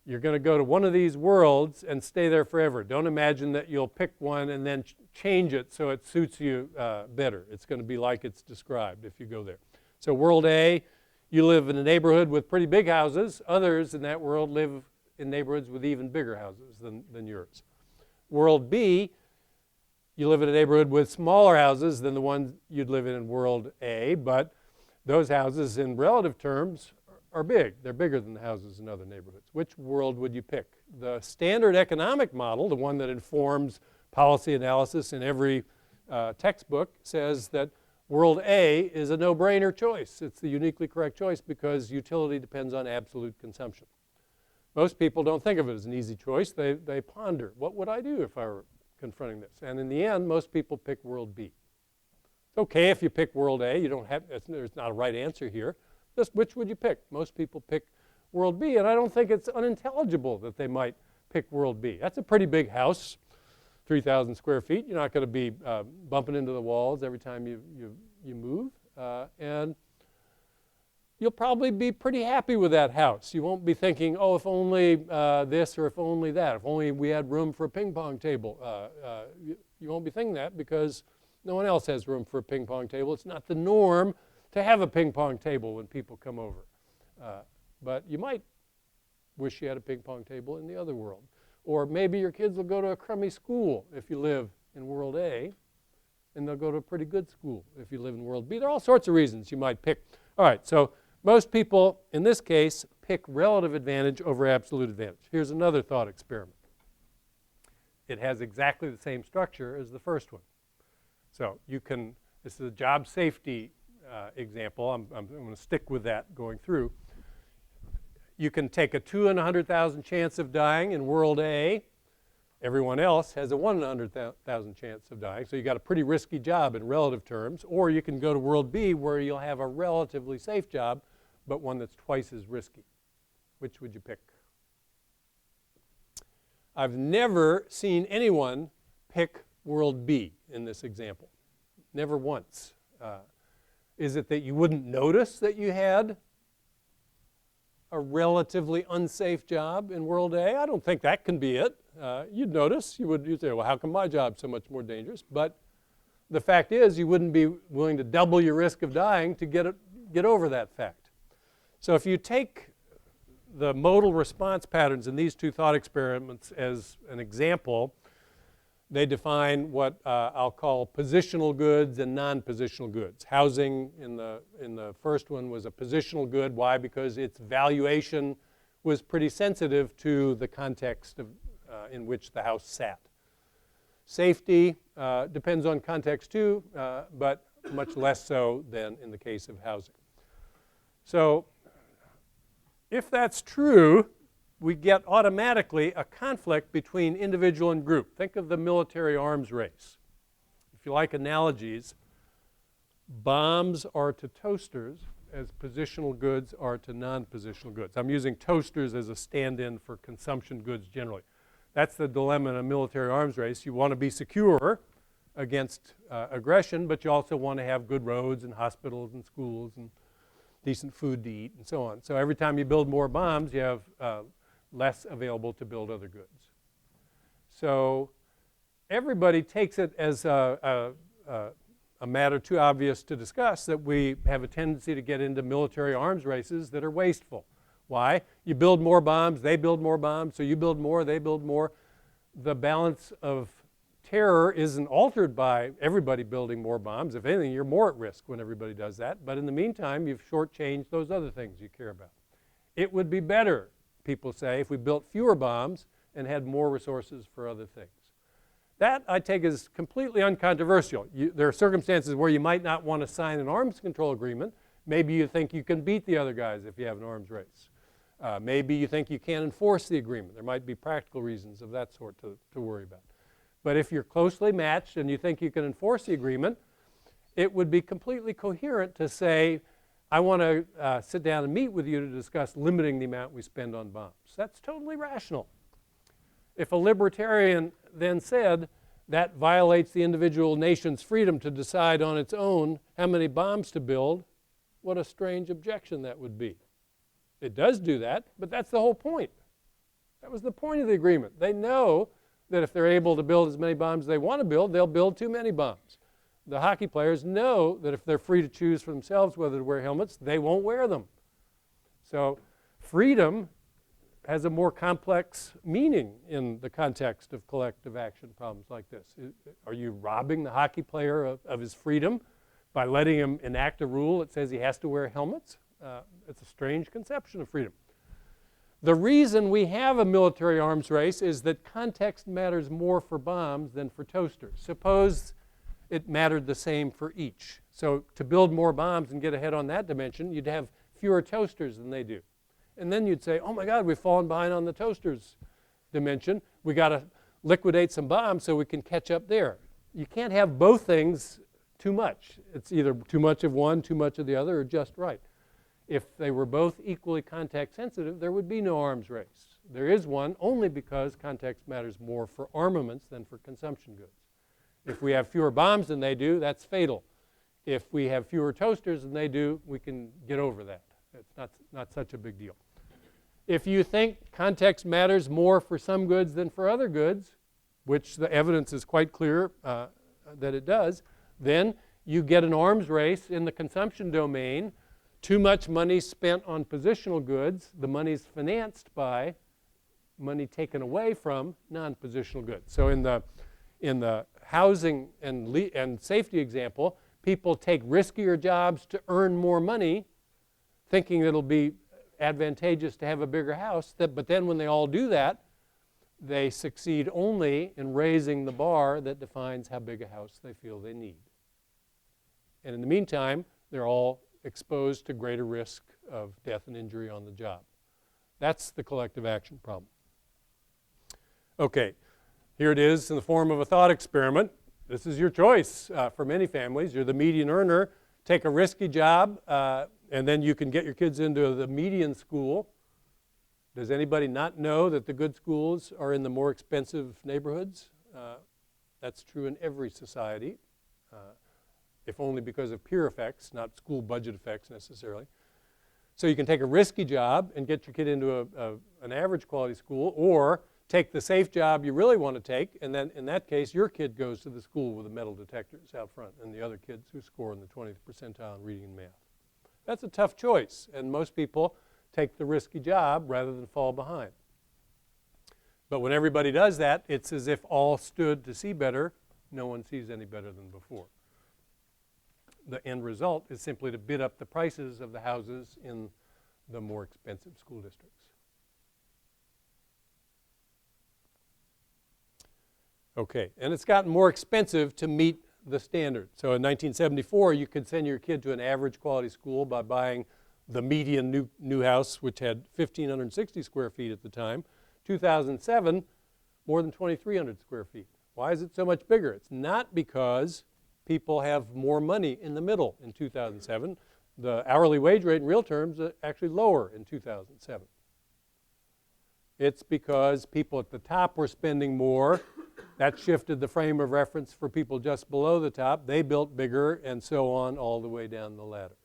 You're going to go to one of these worlds and stay there forever. Don't imagine that you'll pick one and then change it so it suits you better. It's going to be like it's described if you go there. So world A, you live in a neighborhood with pretty big houses. Others in that world live in neighborhoods with even bigger houses than yours. World B, you live in a neighborhood with smaller houses than the ones you'd live in world A, but those houses in relative terms are big. They're bigger than the houses in other neighborhoods. Which world would you pick? The standard economic model, the one that informs policy analysis in every textbook, says that world A is a no-brainer choice. It's the uniquely correct choice because utility depends on absolute consumption. Most people don't think of it as an easy choice. They ponder, what would I do if I were confronting this? And in the end, most people pick world B. It's okay if you pick world A. You don't have, there's not a right answer here. Just which would you pick? Most people pick world B, and I don't think it's unintelligible that they might pick world B. That's a pretty big house, 3,000 square feet. You're not going to be bumping into the walls every time you move, and you'll probably be pretty happy with that house. You won't be thinking, oh, if only this or if only that, if only we had room for a ping pong table. You won't be thinking that because no one else has room for a ping pong table. It's not the norm to have a ping pong table when people come over. But you might wish you had a ping pong table in the other world. Or maybe your kids will go to a crummy school if you live in world A, and they'll go to a pretty good school if you live in world B. There are all sorts of reasons you might pick. All right, so most people, in this case, pick relative advantage over absolute advantage. Here's another thought experiment. It has exactly the same structure as the first one. So you can, this is a job safety example. I'm going to stick with that going through. You can take a 2 in 100,000 chance of dying in world A. Everyone else has a 1 in 100,000 chance of dying. So you got a pretty risky job in relative terms. Or you can go to world B where you'll have a relatively safe job, but one that's twice as risky. Which would you pick? I've never seen anyone pick world B in this example. Never once. Is it that you wouldn't notice that you had a relatively unsafe job in world A? I don't think that can be it. You'd notice. You'd say, well, how come my job's so much more dangerous? But the fact is you wouldn't be willing to double your risk of dying to get over that fact. So if you take the modal response patterns in these two thought experiments as an example, they define what I'll call positional goods and non-positional goods. Housing in the first one was a positional good. Why? Because its valuation was pretty sensitive to the context in which the house sat. Safety depends on context too, but much less so than in the case of housing. So if that's true, we get automatically a conflict between individual and group. Think of the military arms race. If you like analogies, bombs are to toasters as positional goods are to non-positional goods. I'm using toasters as a stand-in for consumption goods generally. That's the dilemma in a military arms race. You want to be secure against aggression, but you also want to have good roads and hospitals and schools and decent food to eat and so on. So every time you build more bombs, you have less available to build other goods. So everybody takes it as a matter too obvious to discuss that we have a tendency to get into military arms races that are wasteful. Why? You build more bombs, they build more bombs, so you build more, they build more. The balance of terror isn't altered by everybody building more bombs. If anything, you're more at risk when everybody does that. But in the meantime, you've shortchanged those other things you care about. It would be better people say, if we built fewer bombs and had more resources for other things. That, I take as completely uncontroversial. There are circumstances where you might not want to sign an arms control agreement. Maybe you think you can beat the other guys if you have an arms race. Maybe you think you can't enforce the agreement. There might be practical reasons of that sort to worry about. But if you're closely matched and you think you can enforce the agreement, it would be completely coherent to say, I want to sit down and meet with you to discuss limiting the amount we spend on bombs. That's totally rational. If a libertarian then said that violates the individual nation's freedom to decide on its own how many bombs to build, what a strange objection that would be. It does do that, but that's the whole point. That was the point of the agreement. They know that if they're able to build as many bombs as they want to build, they'll build too many bombs. The hockey players know that if they're free to choose for themselves whether to wear helmets, they won't wear them. So freedom has a more complex meaning in the context of collective action problems like this. Are you robbing the hockey player of his freedom by letting him enact a rule that says he has to wear helmets? It's a strange conception of freedom. The reason we have a military arms race is that context matters more for bombs than for toasters. Suppose it mattered the same for each. So to build more bombs and get ahead on that dimension, you'd have fewer toasters than they do. And then you'd say, oh my God, we've fallen behind on the toasters dimension. We got to liquidate some bombs so we can catch up there. You can't have both things too much. It's either too much of one, too much of the other, or just right. If they were both equally context sensitive, there would be no arms race. There is one only because context matters more for armaments than for consumption goods. If we have fewer bombs than they do, that's fatal. If we have fewer toasters than they do, we can get over that. It's not such a big deal. If you think context matters more for some goods than for other goods, which the evidence is quite clear that it does, then you get an arms race in the consumption domain. Too much money spent on positional goods. The money's financed by money taken away from non-positional goods. So in the housing and safety example, people take riskier jobs to earn more money, thinking it'll be advantageous to have a bigger house. But then when they all do that, they succeed only in raising the bar that defines how big a house they feel they need. And in the meantime, they're all exposed to greater risk of death and injury on the job. That's the collective action problem. Okay, here it is in the form of a thought experiment. This is your choice for many families. You're the median earner. Take a risky job, and then you can get your kids into the median school. Does anybody not know that the good schools are in the more expensive neighborhoods? That's true in every society. If only because of peer effects, not school budget effects necessarily. So you can take a risky job and get your kid into an average quality school, or take the safe job you really want to take, and then in that case your kid goes to the school with the metal detectors out front and the other kids who score in the 20th percentile in reading and math. That's a tough choice, and most people take the risky job rather than fall behind. But when everybody does that, it's as if all stood to see better. No one sees any better than before. The end result is simply to bid up the prices of the houses in the more expensive school districts. Okay, and it's gotten more expensive to meet the standard. So in 1974, you could send your kid to an average quality school by buying the median new house, which had 1,560 square feet at the time. 2007, more than 2,300 square feet. Why is it so much bigger? It's not because people have more money in the middle in 2007. The hourly wage rate in real terms is actually lower in 2007. It's because people at the top were spending more. That shifted the frame of reference for people just below the top. They built bigger, and so on all the way down the ladder.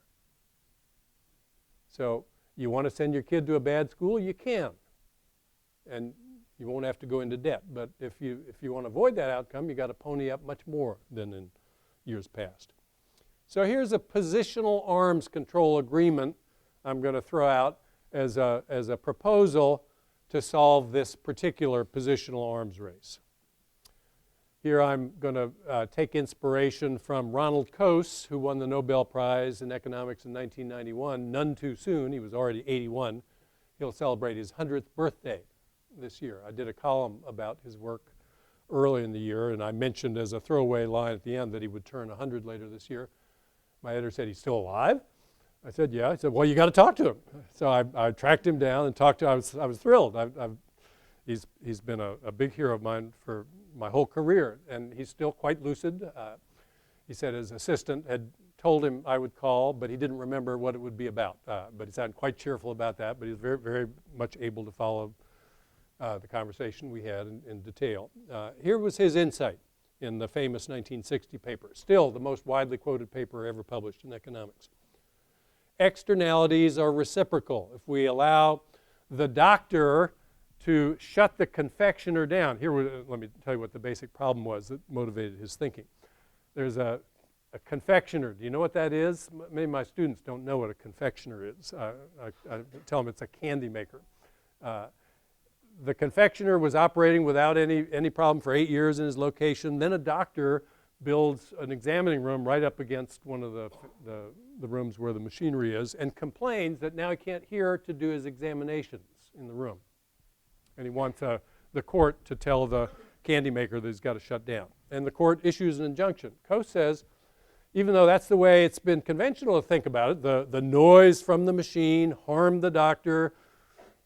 So you want to send your kid to a bad school? You can. And you won't have to go into debt. But if you want to avoid that outcome, you've got to pony up much more than in years past. So here's a positional arms control agreement I'm going to throw out as a proposal to solve this particular positional arms race. Here I'm going to take inspiration from Ronald Coase, who won the Nobel Prize in economics in 1991, none too soon. He was already 81. He'll celebrate his 100th birthday this year. I did a column about his work early in the year, and I mentioned as a throwaway line at the end that he would turn 100 later this year. My editor said, he's still alive? I said, yeah. He said, well, you got to talk to him. So I tracked him down and talked to him. I was thrilled. He's been a big hero of mine for my whole career, and he's still quite lucid. He said his assistant had told him I would call, but he didn't remember what it would be about. But he sounded quite cheerful about that, but he was very, very much able to follow the conversation we had in detail. Here was his insight in the famous 1960 paper, still the most widely quoted paper ever published in economics. Externalities are reciprocal. If we allow the doctor to shut the confectioner down. Let me tell you what the basic problem was that motivated his thinking. There's a confectioner. Do you know what that is? Many of my students don't know what a confectioner is. I tell them it's a candy maker. The confectioner was operating without any problem for 8 years in his location. Then a doctor builds an examining room right up against one of the rooms where the machinery is and complains that now he can't hear to do his examinations in the room. And he wants the court to tell the candy maker that he's got to shut down. And the court issues an injunction. Coase says, even though that's the way it's been conventional to think about it, the noise from the machine harmed the doctor,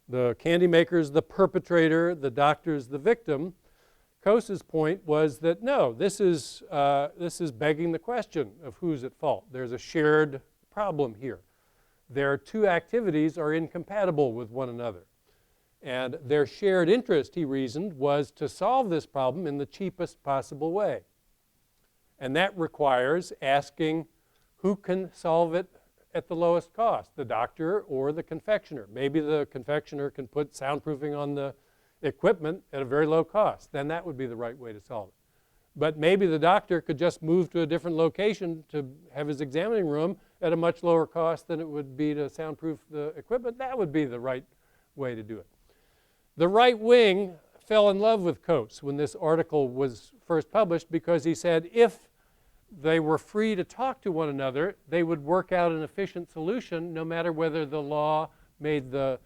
the candy maker's the perpetrator, the doctor's the victim. Coase's point was that no, this is begging the question of who's at fault. There's a shared problem here. Their two activities are incompatible with one another. And their shared interest, he reasoned, was to solve this problem in the cheapest possible way. And that requires asking who can solve it at the lowest cost, the doctor or the confectioner. Maybe the confectioner can put soundproofing on the equipment at a very low cost. Then that would be the right way to solve it. But maybe the doctor could just move to a different location to have his examining room at a much lower cost than it would be to soundproof the equipment. That would be the right way to do it. The right wing fell in love with Coase when this article was first published because he said if they were free to talk to one another, they would work out an efficient solution no matter whether the law made the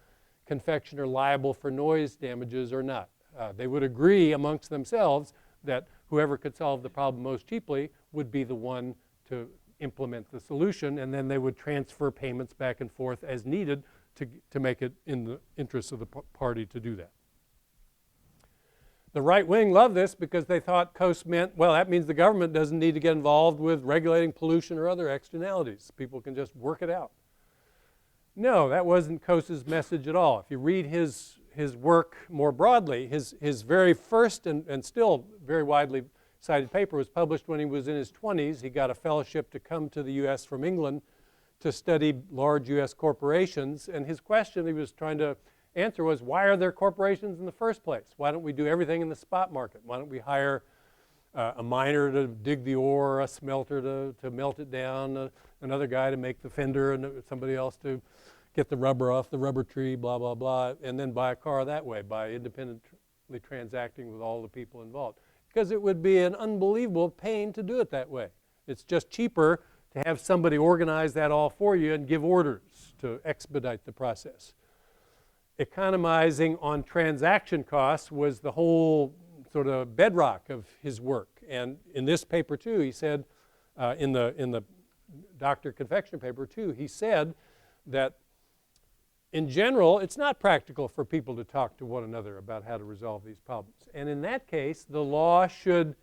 confectioner liable for noise damages or not. They would agree amongst themselves that whoever could solve the problem most cheaply would be the one to implement the solution, and then they would transfer payments back and forth as needed to make it in the interest of the party to do that. The right wing loved this because they thought Coase meant, well, that means the government doesn't need to get involved with regulating pollution or other externalities. People can just work it out. No, that wasn't Coase's message at all. If you read his work more broadly, his very first and still very widely cited paper was published when he was in his 20s. He got a fellowship to come to the U.S. from England to study large U.S. corporations, and his question he was trying to answer was, why are there corporations in the first place? Why don't we do everything in the spot market? Why don't we hire a miner to dig the ore, a smelter to melt it down, another guy to make the fender, and somebody else to get the rubber off the rubber tree, blah, blah, blah, and then buy a car that way by independently transacting with all the people involved. Because it would be an unbelievable pain to do it that way. It's just cheaper to have somebody organize that all for you and give orders to expedite the process. Economizing on transaction costs was the whole sort of bedrock of his work. And in this paper too, he said, in the Dr. Confectioner paper too, he said that in general, it's not practical for people to talk to one another about how to resolve these problems. And in that case, the law should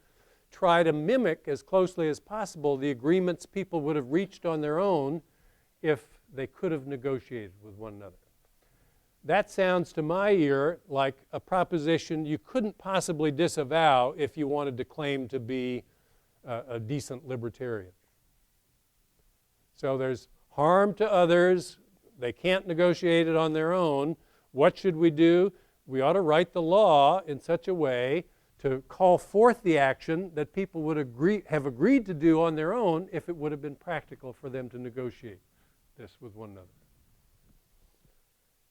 try to mimic as closely as possible the agreements people would have reached on their own if they could have negotiated with one another. That sounds to my ear like a proposition you couldn't possibly disavow if you wanted to claim to be a decent libertarian. So there's harm to others. They can't negotiate it on their own. What should we do? We ought to write the law in such a way to call forth the action that people would have agreed to do on their own if it would have been practical for them to negotiate this with one another.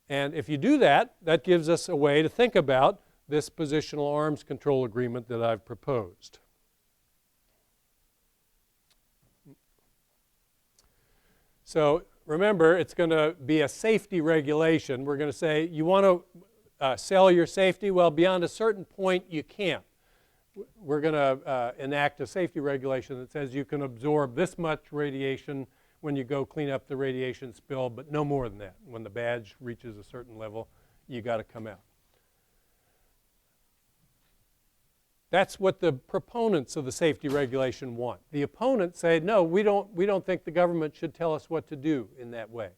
And if you do that, that gives us a way to think about this positional arms control agreement that I've proposed. So remember, it's going to be a safety regulation. We're going to say, you want to sell your safety? Well, beyond a certain point, you can't. We're going to enact a safety regulation that says you can absorb this much radiation when you go clean up the radiation spill, but no more than that. When the badge reaches a certain level, you got to come out. That's what the proponents of the safety regulation want. The opponents say, no, we don't think the government should tell us what to do in that way.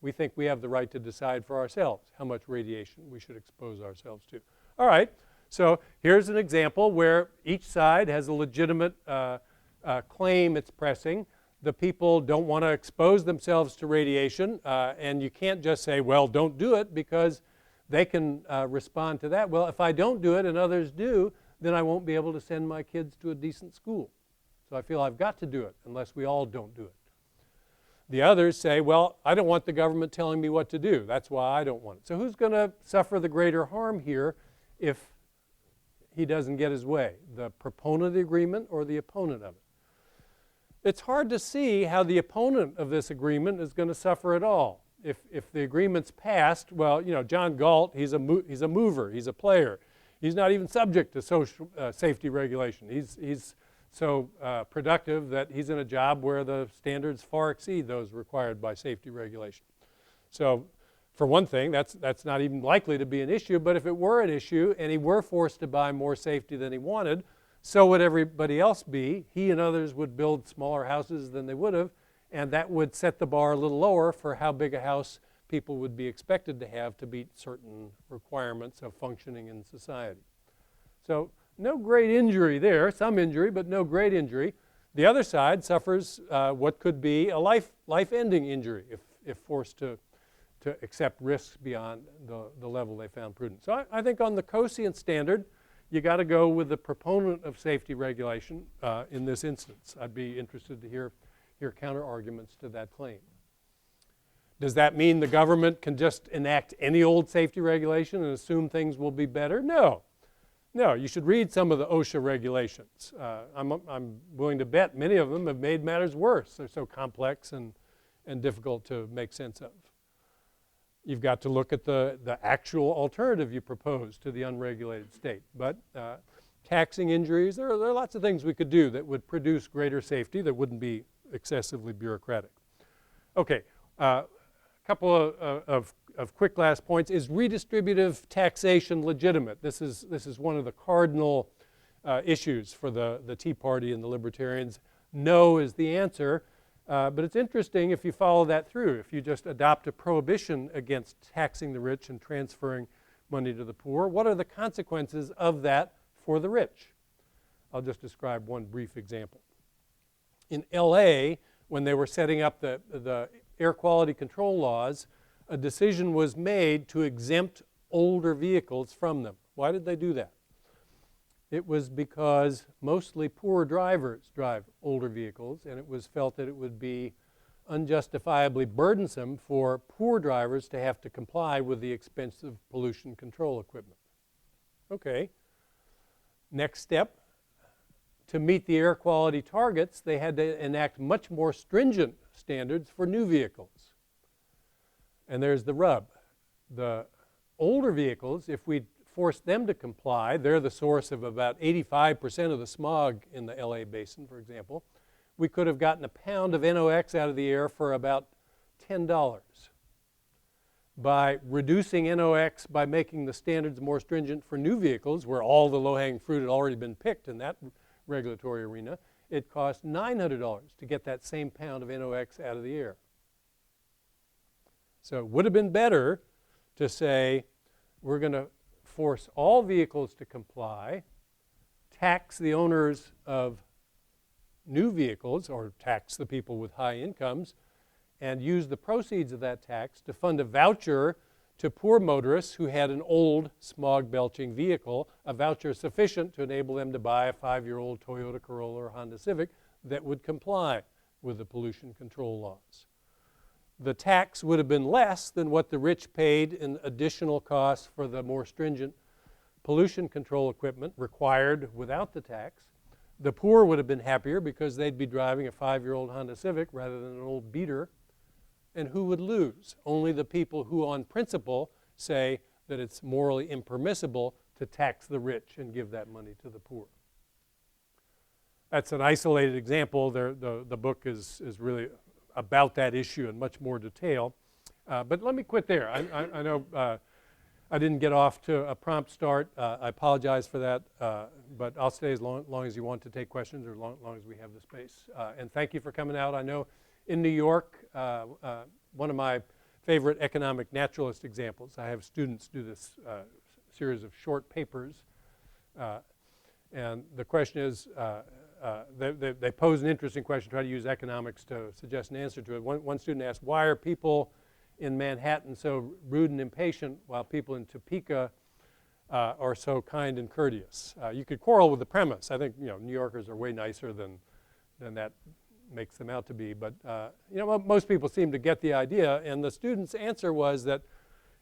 We think we have the right to decide for ourselves how much radiation we should expose ourselves to. All right, so here's an example where each side has a legitimate claim it's pressing. The people don't want to expose themselves to radiation, and you can't just say, well, don't do it, because they can respond to that. Well, if I don't do it and others do, then I won't be able to send my kids to a decent school. So I feel I've got to do it unless we all don't do it. The others say, well, I don't want the government telling me what to do. That's why I don't want it. So who's going to suffer the greater harm here if he doesn't get his way? The proponent of the agreement or the opponent of it? It's hard to see how the opponent of this agreement is going to suffer at all. If the agreement's passed, well, you know, John Galt, he's a mover, he's a player. He's not even subject to social safety regulation. He's so productive that he's in a job where the standards far exceed those required by safety regulation. So for one thing, that's not even likely to be an issue, but if it were an issue and he were forced to buy more safety than he wanted, so would everybody else be. He and others would build smaller houses than they would have, and that would set the bar a little lower for how big a house people would be expected to have to meet certain requirements of functioning in society. So no great injury there, some injury, but no great injury. The other side suffers what could be a life-ending injury if forced to accept risks beyond the level they found prudent. So I think on the quotient standard, you got to go with the proponent of safety regulation in this instance. I'd be interested to hear counter-arguments to that claim. Does that mean the government can just enact any old safety regulation and assume things will be better? No. No, you should read some of the OSHA regulations. I'm willing to bet many of them have made matters worse. They're so complex and difficult to make sense of. You've got to look at the actual alternative you propose to the unregulated state. But taxing injuries, there are lots of things we could do that would produce greater safety that wouldn't be excessively bureaucratic. Okay. Couple of quick last points. Is redistributive taxation legitimate? This is one of the cardinal issues for the Tea Party and the Libertarians. No is the answer, but it's interesting if you follow that through. If you just adopt a prohibition against taxing the rich and transferring money to the poor, what are the consequences of that for the rich? I'll just describe one brief example. In LA, when they were setting up the air quality control laws, a decision was made to exempt older vehicles from them. Why did they do that? It was because mostly poor drivers drive older vehicles, and it was felt that it would be unjustifiably burdensome for poor drivers to have to comply with the expensive pollution control equipment. Okay. Next step. To meet the air quality targets, they had to enact much more stringent standards for new vehicles. And there's the rub. The older vehicles, if we forced them to comply, they're the source of about 85% of the smog in the LA basin, for example. We could have gotten a pound of NOx out of the air for about $10. By reducing NOx, by making the standards more stringent for new vehicles, where all the low-hanging fruit had already been picked in that regulatory arena, it cost $900 to get that same pound of NOx out of the air. So it would have been better to say, we're going to force all vehicles to comply, tax the owners of new vehicles, or tax the people with high incomes, and use the proceeds of that tax to fund a voucher to poor motorists who had an old smog-belching vehicle, a voucher sufficient to enable them to buy a 5-year-old Toyota Corolla or Honda Civic that would comply with the pollution control laws. The tax would have been less than what the rich paid in additional costs for the more stringent pollution control equipment required without the tax. The poor would have been happier because they'd be driving a 5-year-old Honda Civic rather than an old beater. and who would lose? Only the people who on principle say that it's morally impermissible to tax the rich and give that money to the poor. That's an isolated example. The book is really about that issue in much more detail. But let me quit there. I know I didn't get off to a prompt start. I apologize for that, but I'll stay as long as you want to take questions or as long as we have the space. And thank you for coming out. I know in New York, one of my favorite economic naturalist examples, I have students do this series of short papers. And the question is, they pose an interesting question, try to use economics to suggest an answer to it. One student asked, why are people in Manhattan so rude and impatient while people in Topeka are so kind and courteous? You could quarrel with the premise. I think New Yorkers are way nicer than that makes them out to be. But most people seem to get the idea. And the student's answer was that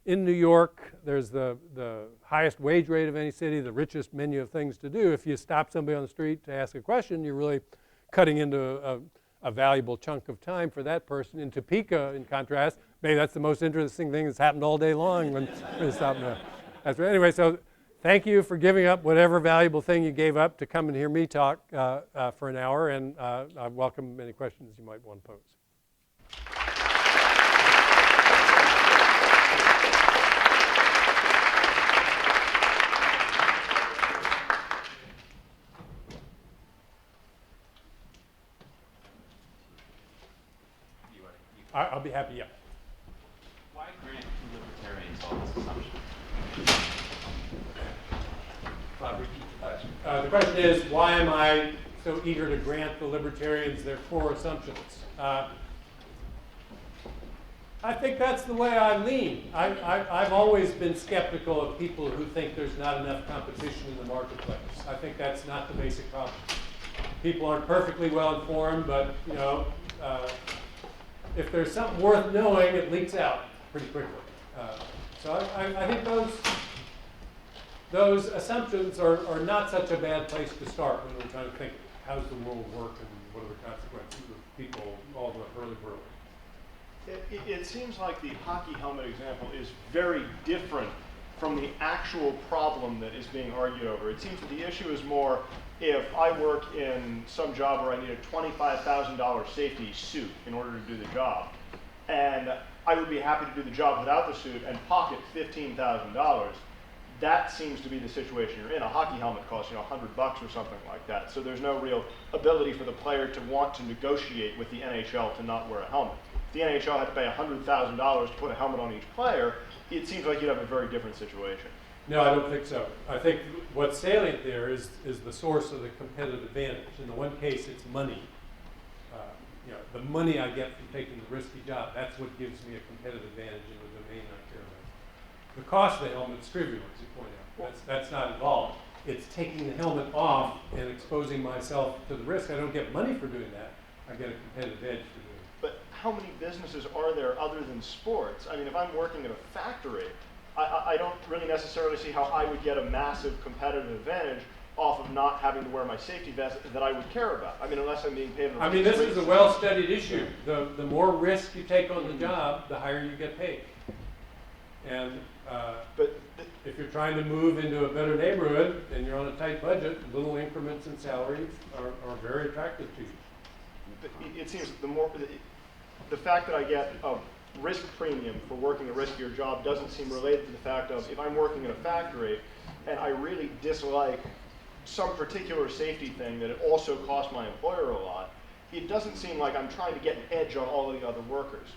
in New York, there's the highest wage rate of any city, the richest menu of things to do. If you stop somebody on the street to ask a question, you're really cutting into a valuable chunk of time for that person. In Topeka, in contrast, maybe that's the most interesting thing that's happened all day long when you stop. That's right. Anyway, so thank you for giving up whatever valuable thing you gave up to come and hear me talk for an hour, and I welcome any questions you might want to pose. I'll be happy, yeah. Why grant libertarians all this assumption? Repeat the question. The question is, why am I so eager to grant the libertarians their core assumptions? I think that's the way I lean. I've always been skeptical of people who think there's not enough competition in the marketplace. I think that's not the basic problem. People aren't perfectly well informed, but if there's something worth knowing, it leaks out pretty quickly. So I think those assumptions are not such a bad place to start when we're trying to think, how does the world work and what are the consequences of people, all the early world. It seems like the hockey helmet example is very different from the actual problem that is being argued over. It seems that the issue is more, if I work in some job where I need a $25,000 safety suit in order to do the job, and I would be happy to do the job without the suit and pocket $15,000, that seems to be the situation you're in. A hockey helmet costs $100 or something like that. So there's no real ability for the player to want to negotiate with the NHL to not wear a helmet. If the NHL had to pay $100,000 to put a helmet on each player, it seems like you'd have a very different situation. No, I don't think so. I think what's salient there is the source of the competitive advantage. In the one case, it's money. The money I get from taking the risky job, that's what gives me a competitive advantage in the domain I care about. The cost of the helmet is trivial, as you point out. That's not involved. It's taking the helmet off and exposing myself to the risk. I don't get money for doing that. I get a competitive edge for doing it. But how many businesses are there other than sports? I mean, if I'm working at a factory, I don't really necessarily see how I would get a massive competitive advantage off of not having to wear my safety vest that I would care about. I mean, unless I'm being paid. I mean, this is a well-studied issue. The more risk you take on the job, the higher you get paid. And if you're trying to move into a better neighborhood and you're on a tight budget, little increments in salary are very attractive to you. But it seems the fact that I get a risk premium for working a riskier job doesn't seem related to the fact of, if I'm working in a factory and I really dislike some particular safety thing that it also costs my employer a lot, it doesn't seem like I'm trying to get an edge on all of the other workers.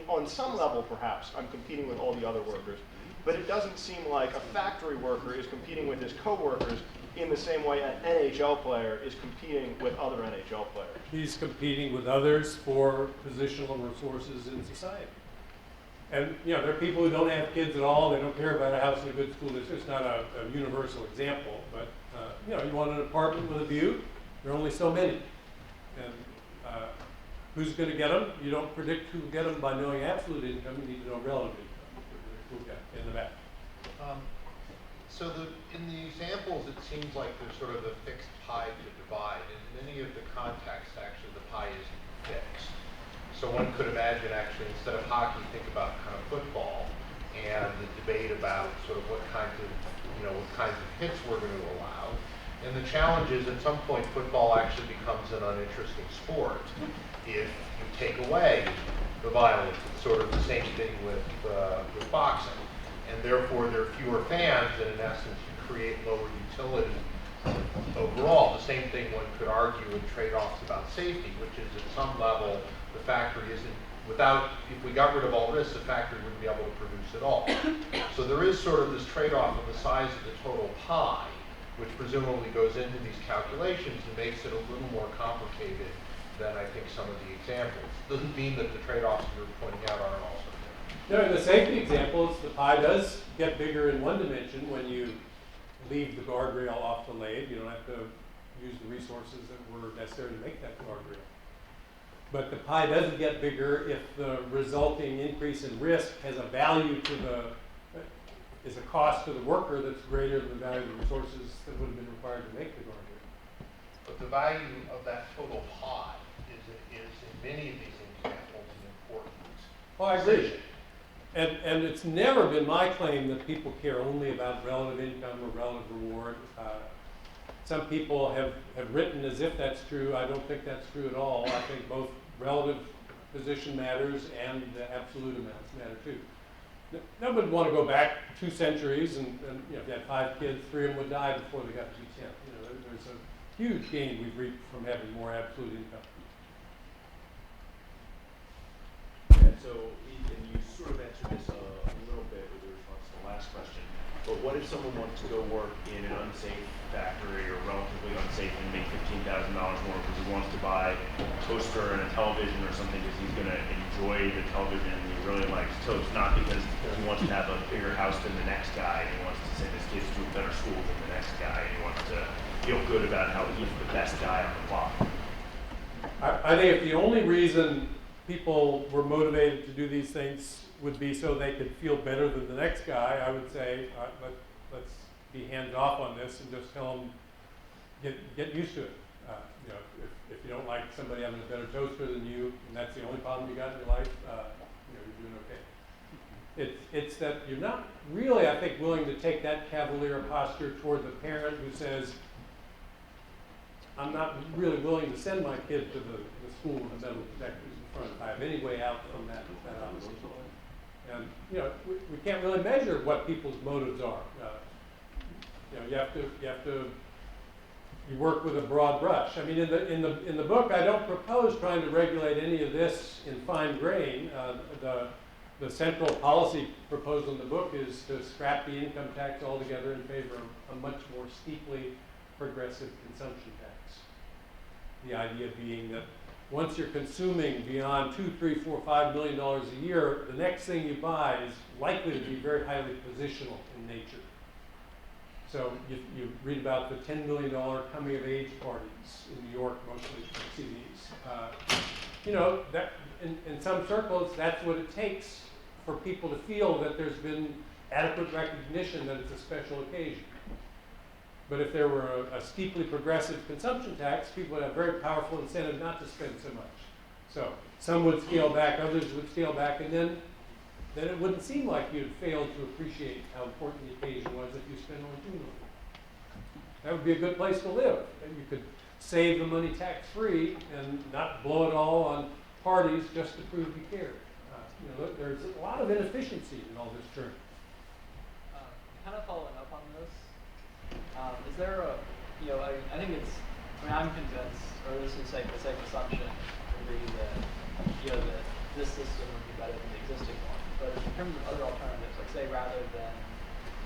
On some level, perhaps, I'm competing with all the other workers, but it doesn't seem like a factory worker is competing with his coworkers in the same way an NHL player is competing with other NHL players. He's competing with others for positional resources in society. And there are people who don't have kids at all. They don't care about a house in a good school district. It's not a universal example, but you want an apartment with a view. There are only so many. And who's going to get them? You don't predict who will get them by knowing absolute income. You need to know relative income who will get in the back. So in the examples, it seems like there's sort of a fixed pie to divide. In many of the contexts, actually, the pie isn't fixed. So So one could imagine actually instead of hockey, think about kind of football and the debate about sort of what kinds of hits we're going to allow. And the challenge is at some point football actually becomes an uninteresting sport if you take away the violence. It's sort of the same thing with boxing. And therefore there are fewer fans, and in essence you create lower utility overall. The same thing one could argue in trade-offs about safety, which is at some level the factory isn't, if we got rid of all this, the factory wouldn't be able to produce at all. So there is sort of this trade-off of the size of the total pie, which presumably goes into these calculations and makes it a little more complicated than I think some of the examples. Doesn't mean that the trade-offs you're pointing out aren't also there. No, in the safety examples, the pie does get bigger in one dimension when you leave the guardrail off the lathe. You don't have to use the resources that were necessary to make that guardrail. But the pie doesn't get bigger if the resulting increase in risk has a value to is a cost to the worker that's greater than the value of the resources that would have been required to make the guardrail. But the value of that total pie is in many of these examples an important Oh, I agree. decision. And it's never been my claim that people care only about relative income or relative reward. Some people have written as if that's true. I don't think that's true at all. I think both relative position matters and the absolute amounts matter too. Nobody would want to go back 2 centuries and if you had 5 kids, 3 of them would die before they got to be 10. There's a huge gain we've reaped from having more absolute income. And so, and you sort of answered this a little bit with your response to the last question, but what if someone wants to go work in an unsafe factory or relatively unsafe and make $15,000 more because he wants to buy a toaster and a television or something because he's going to enjoy the television and he really likes toast, not because he wants to have a bigger house than the next guy and he wants to send his kids to a better school than the next guy and he wants to feel good about how he's the best guy on the block. I think if the only reason people were motivated to do these things would be so they could feel better than the next guy, I would say let's be hands off on this and just tell them get used to it. If you don't like somebody having a better toaster than you, and that's the only problem you got in your life, you're doing okay. It's that you're not really, I think, willing to take that cavalier posture toward the parent who says, I'm not really willing to send my kid to the school with the metal detectors in front if I have any way out from that obstacle. And we can't really measure what people's motives are. You work with a broad brush. I mean, in the book, I don't propose trying to regulate any of this in fine grain. The central policy proposal in the book is to scrap the income tax altogether in favor of a much more steeply progressive consumption tax. The idea being that once you're consuming beyond $2, $3, $4, $5 million a year, the next thing you buy is likely to be very highly positional in nature. So you read about the $10 million coming of age parties in New York, mostly you see these. That in some circles, that's what it takes for people to feel that there's been adequate recognition that it's a special occasion. But if there were a steeply progressive consumption tax, people would have very powerful incentive not to spend so much. So some would scale back, others would scale back, and then it wouldn't seem like you'd failed to appreciate how important the occasion was if you spent only $2 million. That would be a good place to live. And you could save the money tax-free and not blow it all on parties just to prove you cared. There's a lot of inefficiency in all this churn. Kind of following up on this, is there I think I'm convinced, or this is like the safe assumption, would be that, that this system would be better than the existing one. But in terms of other alternatives, like say rather than,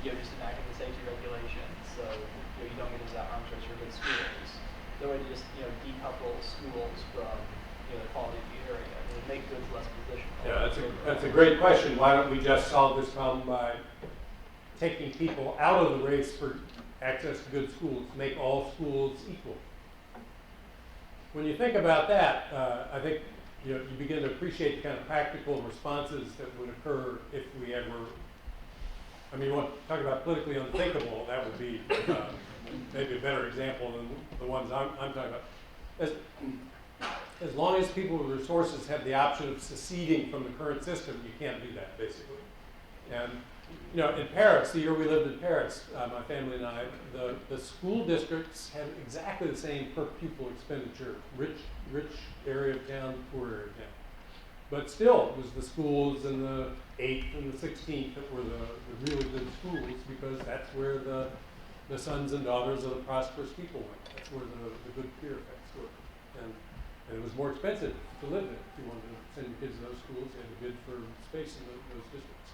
just enacting the safety regulations, so, you don't get into that arms race for good schools, there would just, decouple schools from, the quality of the area. It would make goods less positional. Yeah, that's a great question. Why don't we just solve this problem by taking people out of the race for access to good schools, make all schools equal? When you think about that, I think you begin to appreciate the kind of practical responses that would occur if we ever, you want to talk about politically unthinkable, that would be maybe a better example than the ones I'm talking about. as long as people with resources have the option of seceding from the current system, you can't do that, basically. And you know, in Paris, the year we lived in Paris, my family and I, the school districts had exactly the same per pupil expenditure, rich area of town, poor area of town. But still, it was the schools in the 8th and the 16th that were the really good schools, because that's where the sons and daughters of the prosperous people went. That's where the good peer effects were. And it was more expensive to live there. If you wanted to send your kids to those schools, you had to bid for space in those districts.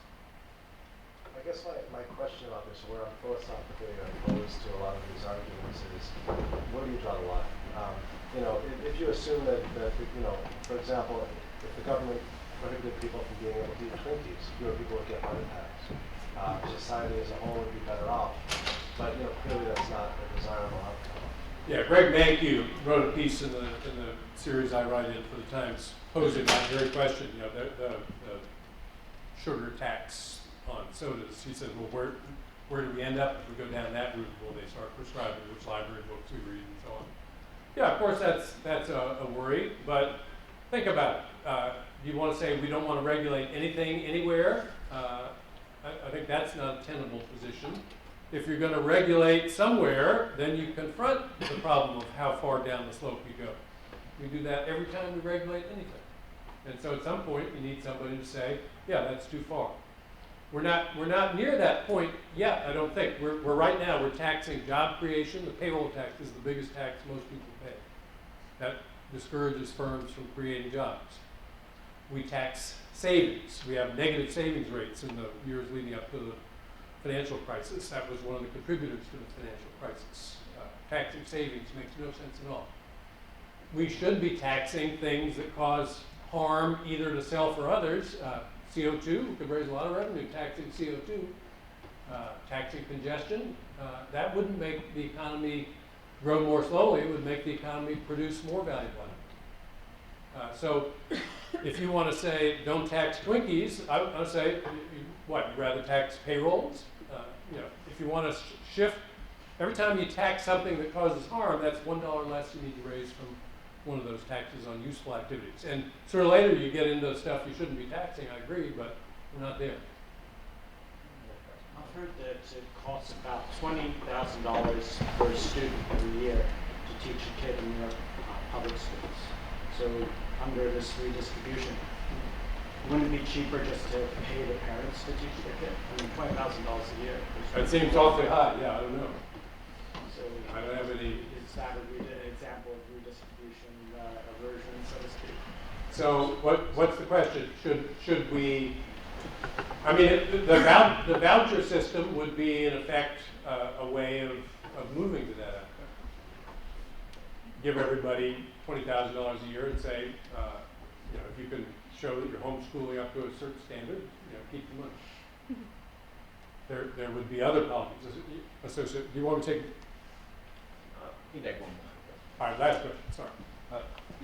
I guess my question about this, where I'm philosophically opposed to a lot of these arguments, is where do you draw the line? You know, if you assume that you know, for example, if the government prohibited people from being able to eat Twinkies, fewer people would get heart attacks. Society as a whole would be better off. But you know, clearly that's not a desirable outcome. Yeah, Greg Mankiw wrote a piece in the series I write in for the Times, posing that very question. You know, the sugar tax on sodas. He said, well, where do we end up if we go down that route? Will they start prescribing which library books we read and so on? Yeah, of course that's a worry, but think about it. Do you want to say we don't want to regulate anything anywhere? I think that's not a tenable position. If you're going to regulate somewhere, then you confront the problem of how far down the slope you go. We do that every time we regulate anything. And so at some point you need somebody to say, yeah, that's too far. We're not near that point yet, I don't think. We're right now, we're taxing job creation. The payroll tax is the biggest tax most people pay. That discourages firms from creating jobs. We tax savings. We have negative savings rates in the years leading up to the financial crisis. That was one of the contributors to the financial crisis. Taxing savings makes no sense at all. We should be taxing things that cause harm either to self or others. CO2 could raise a lot of revenue taxing CO2, taxing congestion. That wouldn't make the economy grow more slowly. It would make the economy produce more valuable items. So if you want to say don't tax Twinkies, I would say, what, you'd rather tax payrolls? You know, if you want to shift, every time you tax something that causes harm, that's $1 less you need to raise from one of those taxes on useful activities. And sooner or later you get into stuff you shouldn't be taxing, I agree, but we're not there. I've heard that it costs about $20,000 per student every year to teach a kid in New York public schools. So under this redistribution, wouldn't it be cheaper just to pay the parents to teach their kid? I mean, $20,000 a year. That seems awfully high, yeah, I don't know. So I don't have any. is that an example of redistribution aversion, so to speak? So what's the question? Should we? I mean, the voucher system would be in effect a way of moving to that outcome. Give everybody $20,000 a year and say, you know, if you can show that you're homeschooling up to a certain standard, you know, keep the money. There would be other problems associated. Do you want to take? You take one. All right, last question. Sorry.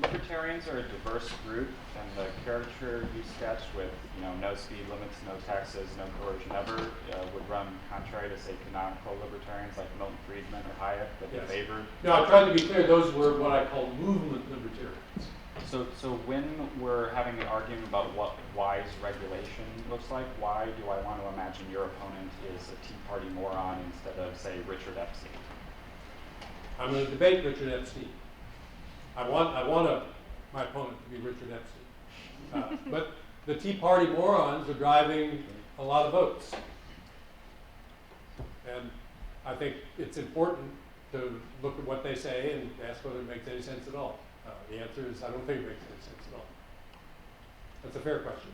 Libertarians are a diverse group, and the caricature you sketched with, you know, no speed limits, no taxes, no coercion ever would run contrary to, say, canonical libertarians like Milton Friedman or Hayek that Yes. favored. No, I'm trying to be clear. Those were what I call movement libertarians. So when we're having an argument about what wise regulation looks like, why do I want to imagine your opponent is a Tea Party moron instead of, say, Richard Epstein? I'm going to debate Richard Epstein. I want my opponent to be Richard Epstein. But the Tea Party morons are driving a lot of votes. And I think it's important to look at what they say and ask whether it makes any sense at all. The answer is I don't think it makes any sense at all. That's a fair question.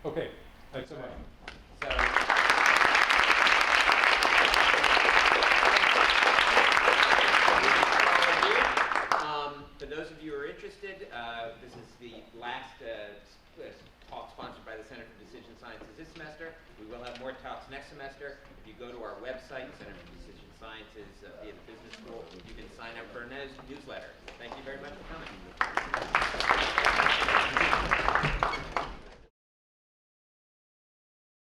Okay, thanks so much. For those of you who are interested, this is the last talk sponsored by the Center for Decision Sciences this semester. We will have more talks next semester. If you go to our website, Center for Decision Sciences via the Business School, you can sign up for a newsletter. Thank you very much for coming.